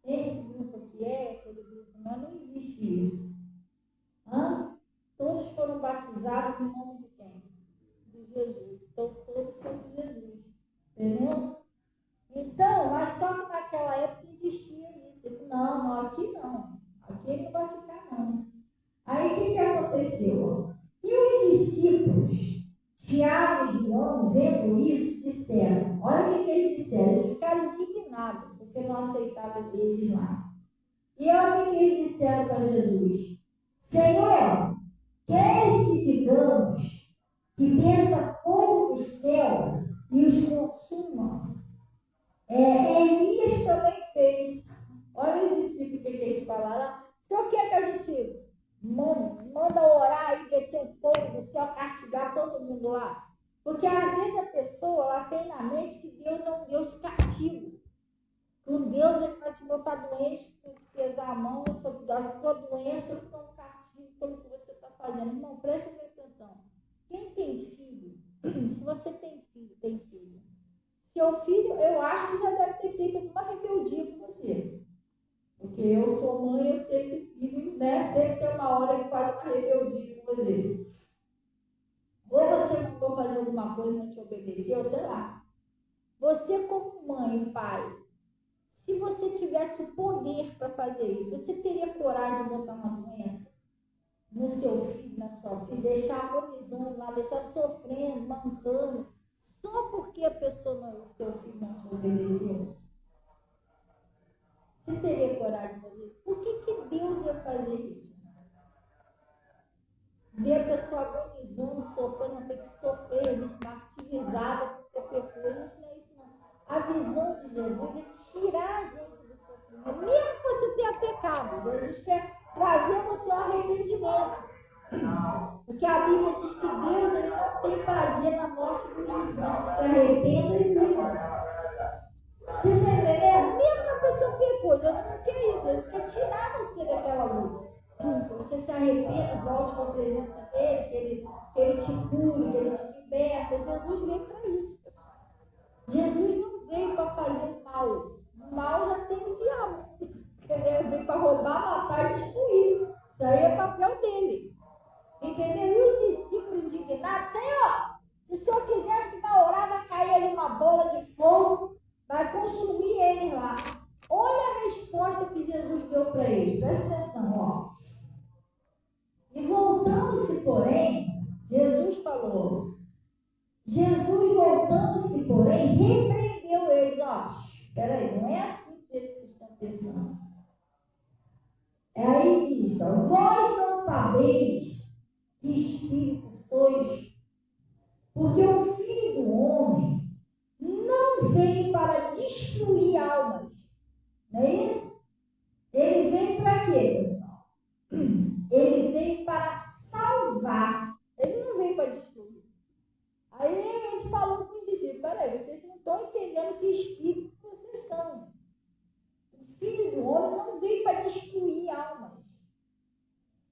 Esse grupo aqui aquele grupo não existe isso. Todos foram batizados em nome de quem? De Jesus. Então, todos são de Jesus. Entendeu? Então, mas só que naquela época existia isso. Ele falou, não, aqui não. Aqui ele não vai ficar, não. Aí, o que aconteceu? E os discípulos, Tiago e João, vendo isso, disseram, olha o que eles disseram. Eles ficaram indignados, porque não aceitaram eles lá. E olha o que eles disseram para Jesus. Senhor, queres que digamos que desça fogo do céu e os consuma? Elias também fez. Olha os discípulos que eles falaram. O senhor quer que a gente manda orar e descer um fogo do céu, castigar todo mundo lá? Porque às vezes a pessoa ela tem na mente que Deus é um Deus de castigo. Que um Deus ele vai te botar doente, pesar a mão sobre a tua doença, que é um castigo pelo que você está fazendo. Irmão, preste atenção. Quem tem filho, se você tem filho. Seu filho, eu acho que já deve ter feito alguma rebeldia com você. Porque eu sou mãe, eu sei que filho, sempre tem uma hora que faz uma rebeldia com você. Ou você for fazer alguma coisa e não te obedeceu, sei lá. Você como mãe e pai, se você tivesse o poder para fazer isso, você teria coragem de botar uma doença no seu filho, na sua filha, deixar agonizando lá, deixar sofrendo, mancando, só porque a pessoa, o seu filho não te obedeceu? Você teria coragem de fazer isso? Por que Deus ia fazer isso? Ver a pessoa agonizando, sofrendo, ter que sofrer, martirizada por ter pecado, isso não é isso não. A visão de Jesus é tirar a gente do sofrimento, mesmo que você tenha pecado. Jesus quer trazer você ao arrependimento. Porque a Bíblia diz que Deus ele não tem prazer na morte do ímpio, mas que se arrependa e viva. Você está entendendo? Mesmo que a pessoa pecou, Deus não quer isso, Deus quer tirar você daquela luta. Que você se arrependa, volte na presença dele, que ele te cure, que ele te liberta. Jesus veio para isso. Jesus não veio para fazer o mal. O mal já tem o diabo. Ele veio para roubar, matar e destruir. Isso aí é o papel dele. Entendeu? E os discípulos indignados, Senhor, se o Senhor quiser te dar orar, vai cair ali uma bola de fogo, vai consumir eles lá. Olha a resposta que Jesus deu para eles. Presta atenção, ó. E voltando-se, porém, Jesus voltando-se, porém, repreendeu eles. Ó, espera não é assim que vocês estão pensando. Aí diz, ó, vós não sabeis que espírito sois, porque o Filho do Homem não veio para destruir almas. Não é isso? Ele veio para quê, pessoal? Ele veio para salvar. Ele não veio para destruir. Aí ele falou para os discípulos, peraí, vocês não estão entendendo que espírito vocês são. O Filho do Homem não veio para destruir almas.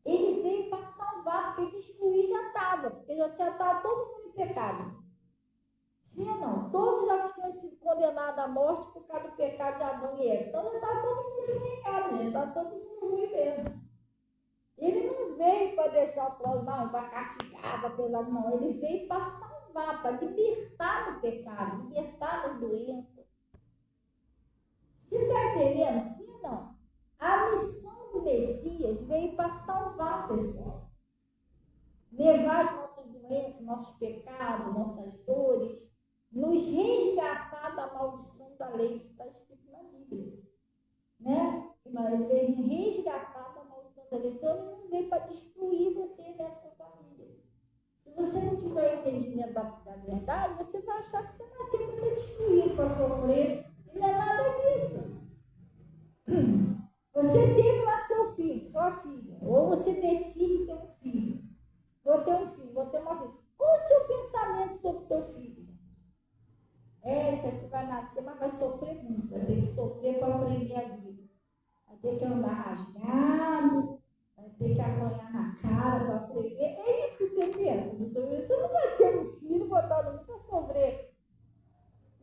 Ele veio para salvar, porque destruir já estava, porque já estava todo mundo em pecado. Sim ou não? Todos já tinham sido condenados à morte por causa do pecado de Adão e Eva. Então já estava todo mundo em pecado, já estava todo mundo ruim mesmo. Ele não veio para deixar o próximo, não, para castigar, para pesar, não. Ele veio para salvar, para libertar do pecado, libertar das doenças. Você está entendendo? Sim ou não? A missão do Messias veio para salvar a pessoa. levar as nossas doenças, nossos pecados, nossas dores, nos resgatar da maldição da lei. Isso está escrito na Bíblia. Né? Ele veio resgatar da maldição da lei. Então, ele não veio para destruir você e a sua família. Se você não tiver entendimento da verdade, você vai achar que você nasceu para ser destruído, para sofrer. E não é nada disso. Você teve lá seu filho, sua filha. Ou você decide ter um filho. Vou ter um filho, vou ter uma filha. Qual o seu pensamento sobre o teu filho? Esse aqui vai nascer, mas vai sofrer muito. Vai ter que sofrer para aprender a vida. Vai ter que andar rasgado, vai ter que apanhar na cara para aprender. É isso que você pensa. Você não vai ter um filho botar no mundo para sofrer.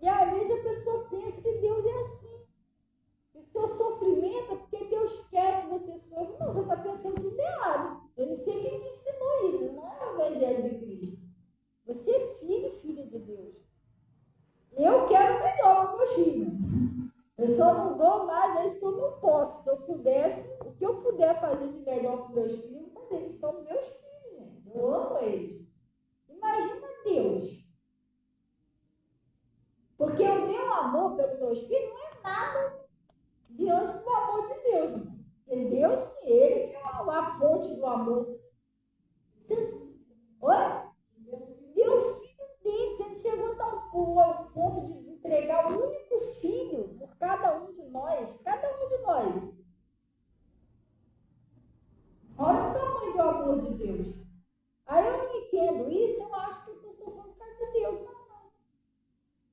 E às vezes a pessoa pensa que Deus é assim. Que o seu sofrimento é porque Deus quer que você sofra. Não, você está pensando tudo errado. Eu não sei quem te ensinou isso. Não é o Evangelho de Cristo. Você é filho e filha de Deus. Eu quero o melhor para o meu filho. Eu só não dou mais isso que eu não posso. Se eu pudesse, o que eu puder fazer de melhor para os meus filhos, eu vou fazer. Eles são meus filhos, gente. Eu amo eles. Imagina Deus. Porque o meu amor pelos meus filhos não é nada diante do amor de Deus. Porque Deus, sim, Ele que é a fonte do amor. Oi? Meu filho desse, ele chegou ao ponto de entregar o único filho por cada um de nós. Cada um de nós. Olha o tamanho do amor de Deus. Aí eu não entendo isso, eu acho que eu estou sofrendo por causa de Deus. Não.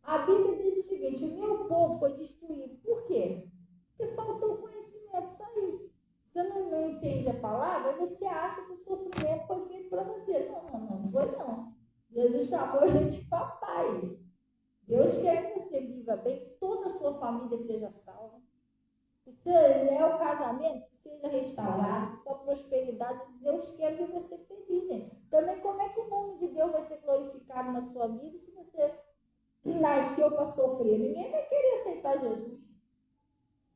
A Bíblia diz o seguinte: o meu povo foi destruído. Por quê? Porque faltou conhecimento, só isso. Você não entende a palavra, você acha que o sofrimento foi feito para você. Não foi não. Jesus chamou a gente para paz. Deus quer que você viva bem, que toda a sua família seja salva. Que o casamento que seja restaurado, que sua prosperidade, Deus quer ver você feliz, gente. Também como é que o nome de Deus vai ser glorificado na sua vida se você nasceu para sofrer? Ninguém vai querer aceitar Jesus.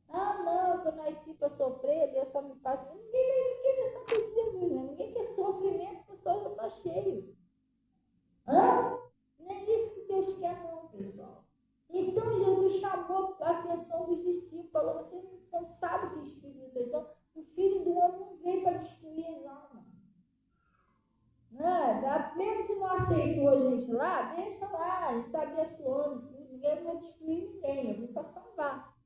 Ah, não, eu nasci para sofrer, Deus só me faz. Ninguém vai querer saber de Jesus, né? Ninguém quer sofrimento, o pessoal já está cheio. Não é isso que Deus quer, não, pessoal. Então, Jesus chamou a atenção dos discípulos, falou: vocês não sabem que espírito vocês são. O Filho do Homem não veio para destruir as almas. Mesmo que não aceitou a gente lá, deixa lá, a gente está abençoando tudo. Ninguém vai destruir ninguém, eu vim para salvar.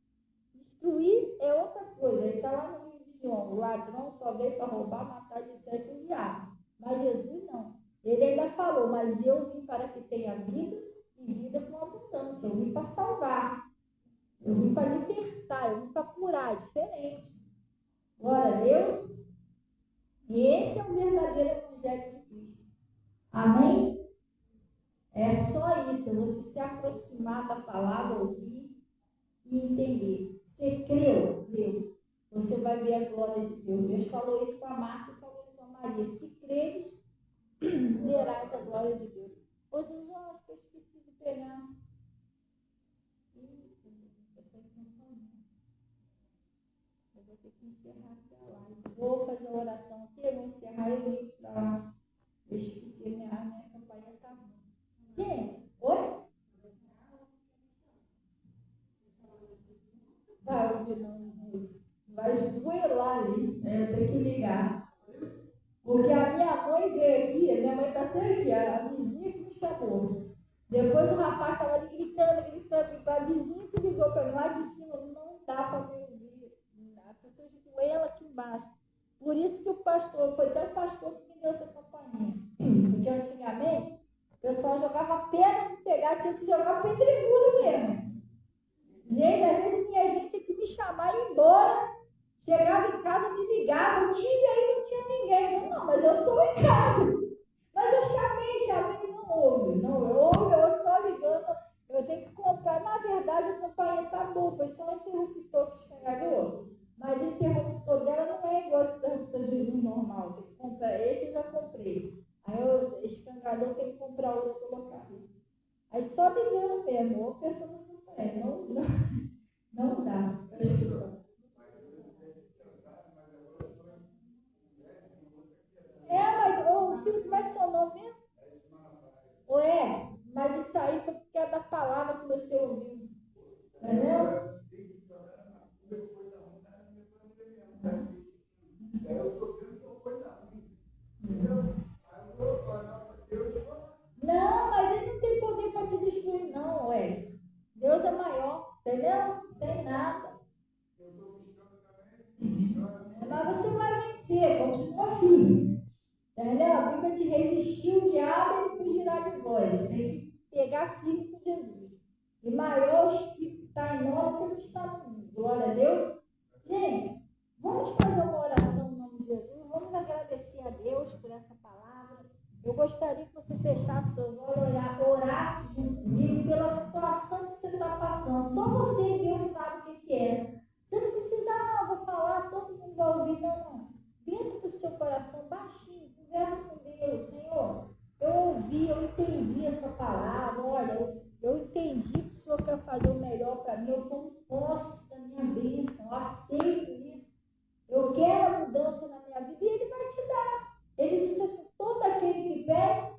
Destruir é outra coisa. Ele está lá no livro de João. O ladrão só veio para roubar, matar, disser e enviar. Mas Jesus não. Ele ainda falou: mas eu vim para que tenha vida e vida com abundância. Eu vim para salvar. Eu vim para libertar. Eu vim para curar. É diferente. Glória a Deus. E esse é o verdadeiro Evangelho de Cristo. Amém? É só isso. É você se aproximar da palavra, ouvir e entender. Você creu? Creu. Você vai ver a glória de Deus. Deus falou isso com a Marta e falou isso com a Maria. Se creres, verás a glória de Deus. Hoje eu acho que eu esqueci de pegar. Eu vou ter que encerrar aqui a live. Vou fazer a oração aqui, eu vou encerrar e eu ligo para lá. Eu esqueci, minha campanha está ruim. Gente, oi? Vai ouvir não. Vai esgoelar ali, eu tenho que ligar. Porque a minha mãe veio aqui, minha mãe está até aqui, a vizinha que me chamou. Depois o rapaz estava ali gritando, a vizinha que ligou para mim lá de cima, não dá para me ouvir. A pessoa esgoela aqui embaixo. Por isso que o pastor, foi até o pastor que me deu essa companhia. Porque antigamente, o pessoal jogava pedra para pegar, tinha que jogar pedregulho mesmo. Gente, às vezes minha gente tinha que me chamar e ir embora. Chegava em casa, me ligava, tive aí, não tinha ninguém. Eu, não, mas eu estou em casa. Mas eu chamei, não ouve. Não ouve, eu só ligando, eu tenho que comprar. Na verdade, a companhia está boa, foi só um interruptor que escangalhou. Mas o interruptor dela não é igual ao interruptor de luz normal. Tem que comprar. Esse eu já comprei. Aí eu escangalhou, eu tenho que comprar outro e colocar. Aí só ligando mesmo, ou apertando a companhia. Não dá. Mas o filho, como é que é o nome mesmo? O Edson. Mas isso aí foi porque é da palavra que você ouviu. Entendeu? Não, mas ele não tem poder para te destruir, não, Edson. Deus é maior, entendeu? Não tem nada. Mas você vai vencer, continua firme. Entendeu? A Bíblia te resistiu o diabo, ele fugirá de vós. Tem que pegar firme com Jesus. E maior os que está em nós do que está no mundo. Glória a Deus. Gente, vamos fazer uma oração em nome de Jesus. Vamos agradecer a Deus por essa palavra. Eu gostaria que você fechasse seus olhos, orasse junto comigo pela situação que você está passando. Só você e Deus sabe o que é. Você não precisa, vou falar, todo mundo vai ouvir, não. Dentro do seu coração, baixinho, conversa com Deus. Senhor, eu ouvi, eu entendi essa palavra. Olha, eu entendi que o Senhor quer fazer o melhor para mim. Eu tomo posse da minha bênção, eu aceito isso. Eu quero a mudança na minha vida e Ele vai te dar. Ele disse assim, todo aquele que pede,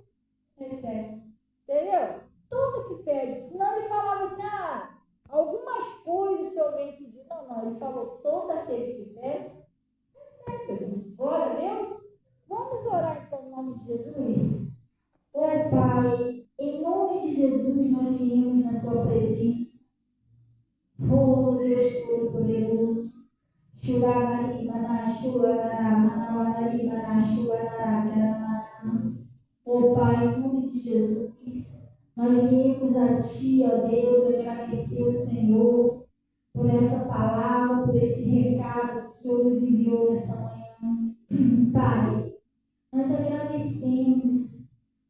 recebe. Entendeu? Todo que pede. Senão ele falava assim, algumas coisas se alguém pedir. Não. Ele falou, todo aquele que pede, recebe. Glória a Deus. Vamos orar então em nome de Jesus. Pai, em nome de Jesus nós viemos na tua presença. Oh Deus Todo-Poderoso. Oh Pai, em nome de Jesus, nós viemos a Ti, ó Deus, agradecer o Senhor por essa palavra, por esse recado que o Senhor nos enviou nessa manhã. Pai, nós agradecemos.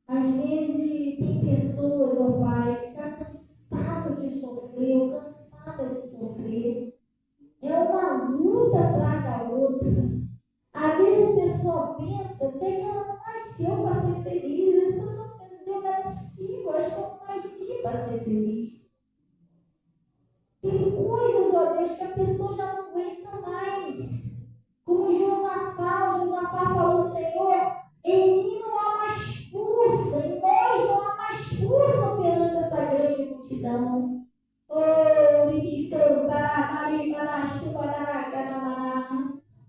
Às vezes tem pessoas, ó Pai, que estão cansadas de sofrer, ou cansadas de sofrer. É uma luta atrás da outra. Às vezes a pessoa pensa até que ela não nasceu para ser feliz. Às vezes a pessoa pensa, Deus, não é possível, acho que eu não nasci para ser feliz. Tem coisas, ó Deus, que a pessoa já não aguenta mais. Como Josafá falou, Senhor, em mim não há mais força, em nós não há mais força perante essa grande multidão.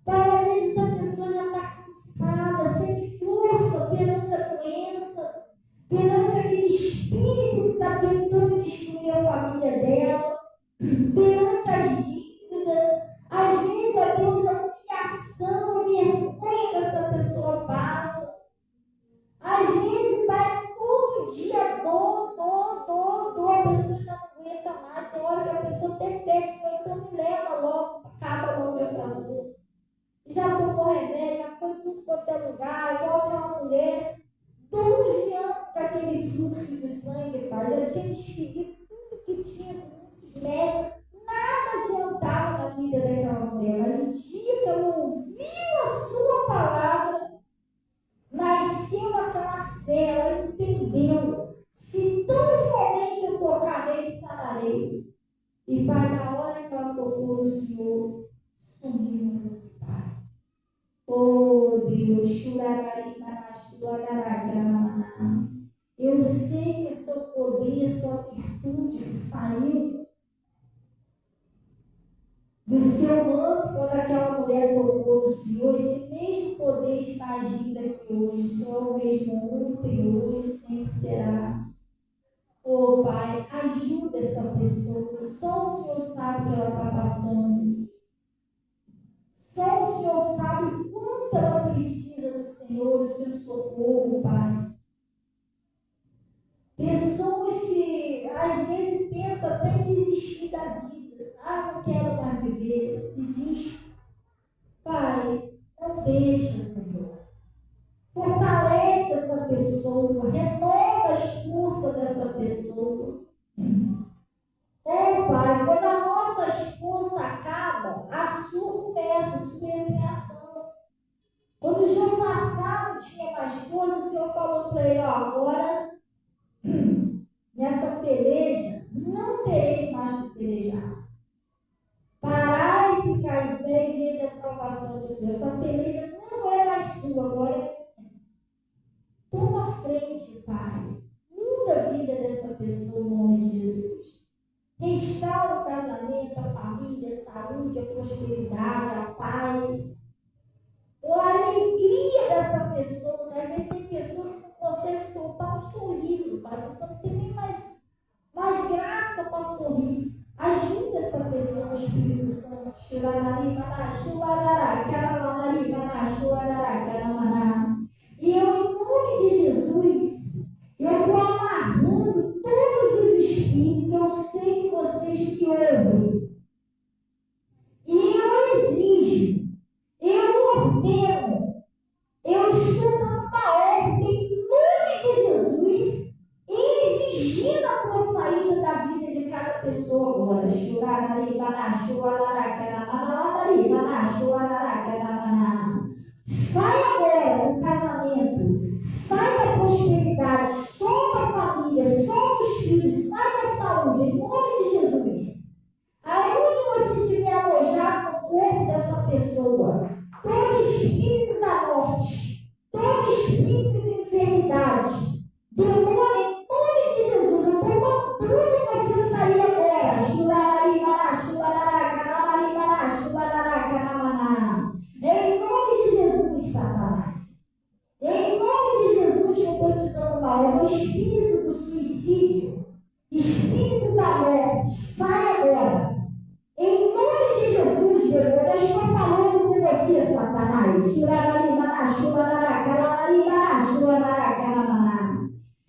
Pai, às vezes essa pessoa já está cansada, sem força perante a doença, perante aquele espírito que está tentando destruir a família dela, perante as dívidas. Às vezes, ó Deus, a humilhação, a vergonha que essa pessoa passa. Às vezes, Pai, todo dia dor, a pessoa já não aguenta mais. Tem hora que a pessoa até pede, Senhor, então me leva logo, acaba logo essa dor. Já tomou remédio, já foi tudo quanto é lugar, igual tem uma mulher, 12 anos com aquele fluxo de sangue, Pai, já tinha despedido tudo que tinha com muitos médicos, nada adiantava na vida daquela mulher, mas o dia que ela ouviu a sua palavra, nasceu aquela fé, ela entendeu. Se tão somente eu tocar nele, sararei. E Pai, na hora que ela tocou no Senhor, sumiu, Pai. Oh Deus, eu sei que seu poder, sua virtude que saiu do seu manto quando aquela mulher tocou no Senhor, esse mesmo poder está agindo aqui hoje. O Senhor é o mesmo ontem, hoje, sempre será. Oh Pai, ajuda essa pessoa. Só o Senhor sabe o que ela está passando. Só o Senhor sabe o quanto ela precisa do Senhor, do seu socorro, Pai. Pessoas que às vezes pensam até em desistir da vida. Não quero mais viver. Desiste. Pai, não deixa, Senhor. Fortalece essa pessoa. Renova as forças dessa pessoa. Oh, Pai, quando a nossa força acaba, a sua começa, a sua entra em ação. Quando Josafá não tinha mais força, o Senhor falou para ele, agora, nessa peleja, não tereis mais que pelejar. Parar e ficar em pé e ver a salvação do Senhor. Essa peleja não é mais sua, agora é. Toma pessoa no nome de Jesus. Restaura o casamento, a família, a saúde, a prosperidade, a paz. Ou a alegria dessa pessoa. Às vezes tem pessoas que não conseguem soltar um sorriso, Pai. A pessoa não tem nem mais graça para sorrir. Ajuda essa pessoa, o Espírito Santo. E eu, em nome de Jesus, eu estou amarrando todos os espíritos que eu sei que vocês me ouvem. E eu exijo, eu ordeno, eu estou dando uma ordem em nome de Jesus, exigindo a tua saída da vida de cada pessoa agora. Sai agora do casamento, sai da prosperidade, solta a família, solta os filhos, sai da saúde, em nome de Jesus. Aonde você estiver alojado no corpo dessa pessoa, todo espírito da morte, todo espírito de enfermidade, demônio, em nome de Jesus, eu estou mandando você sair agora. Em nome de Jesus, Satanás. Em nome de Jesus, eu estou te dando uma ordem. O espírito do suicídio, espírito da morte, sai agora. Em nome de Jesus, demônio, eu estou falando com você, Satanás.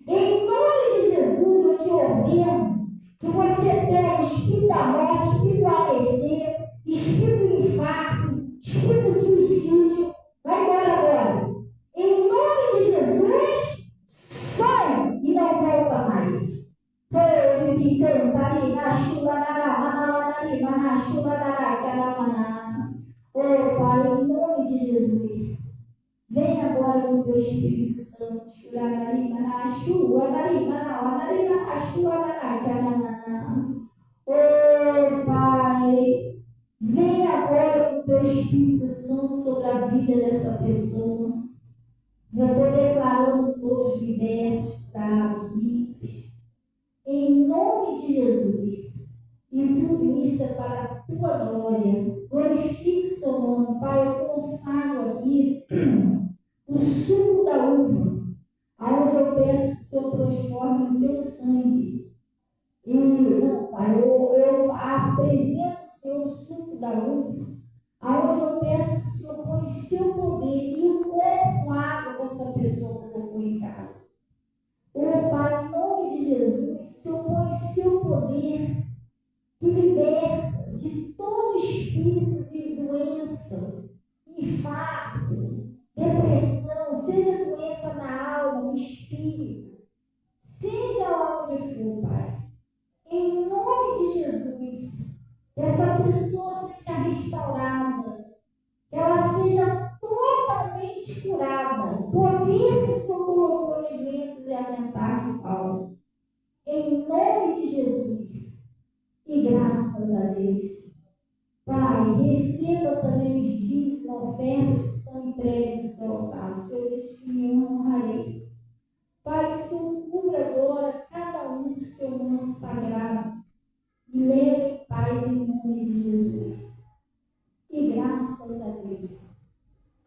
Em nome de Jesus, eu te ordeno que você pegue o espírito da morte, espírito do AVC, espírito do infarto, espírito do suicídio. Vai embora agora. Em nome de Jesus, sai e não volta mais. Oh, Pai, em nome de Jesus, vem agora com o teu Espírito Santo. Oh, Pai, vem agora com o teu Espírito Santo sobre a vida dessa pessoa. Eu estou declarando todos libertos, curados, livres. Em nome de Jesus. E tudo isso é para a tua glória. Glorifique o seu nome, Pai. Eu consagro aqui o suco da uva, aonde eu peço que o Senhor transforme no teu sangue. E não, Pai, eu apresento o Senhor o suco da uva, aonde eu peço que o Senhor põe o seu poder e o copo com água que essa pessoa colocou em casa. Oh, Pai, em nome de Jesus, o Senhor põe o seu poder que liberta de todo espírito de doença, infarto, depressão, seja doença na alma, no espírito, seja lá onde for, Pai. Em nome de Jesus, que essa pessoa seja restaurada, que ela seja totalmente curada. O poder que o Senhor colocou nos lenços e aventais de Paulo. Em nome de Jesus. E graças a Deus. Pai, receba também os dízimos, ofertas que são entregues no seu altar. O Senhor disse que me honrarei. Pai, que o Senhor cubra agora cada um do seu manto sagrado. E leve em paz em nome de Jesus. E graças a Deus.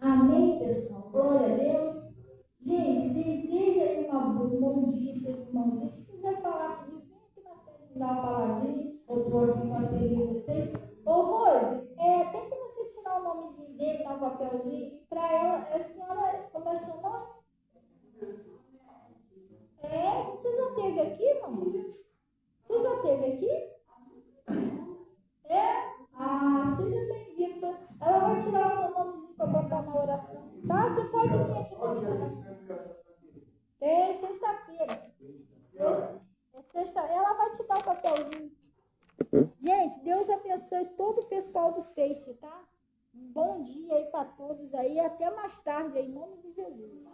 Amém, pessoal? Glória a Deus. Gente, deseja aí um bom dia, seus irmãos. E se quiser falar comigo, vem aqui na frente dar uma palavrinha. Eu estou aqui para atender vocês. Ô, Rose, tem que você tirar o nomezinho dele, dar um papelzinho, para ela. A senhora, como é o seu nome? Você já esteve aqui, mamãe? Você já esteve aqui? Seja bem-vinda. Ela vai tirar o seu nomezinho para botar na oração. Tá? Você pode vir aqui. Sexta-feira. Ela vai te dar o papelzinho. Gente, Deus abençoe todo o pessoal do Face, tá? Um bom dia aí para todos aí. Até mais tarde aí, em nome de Jesus.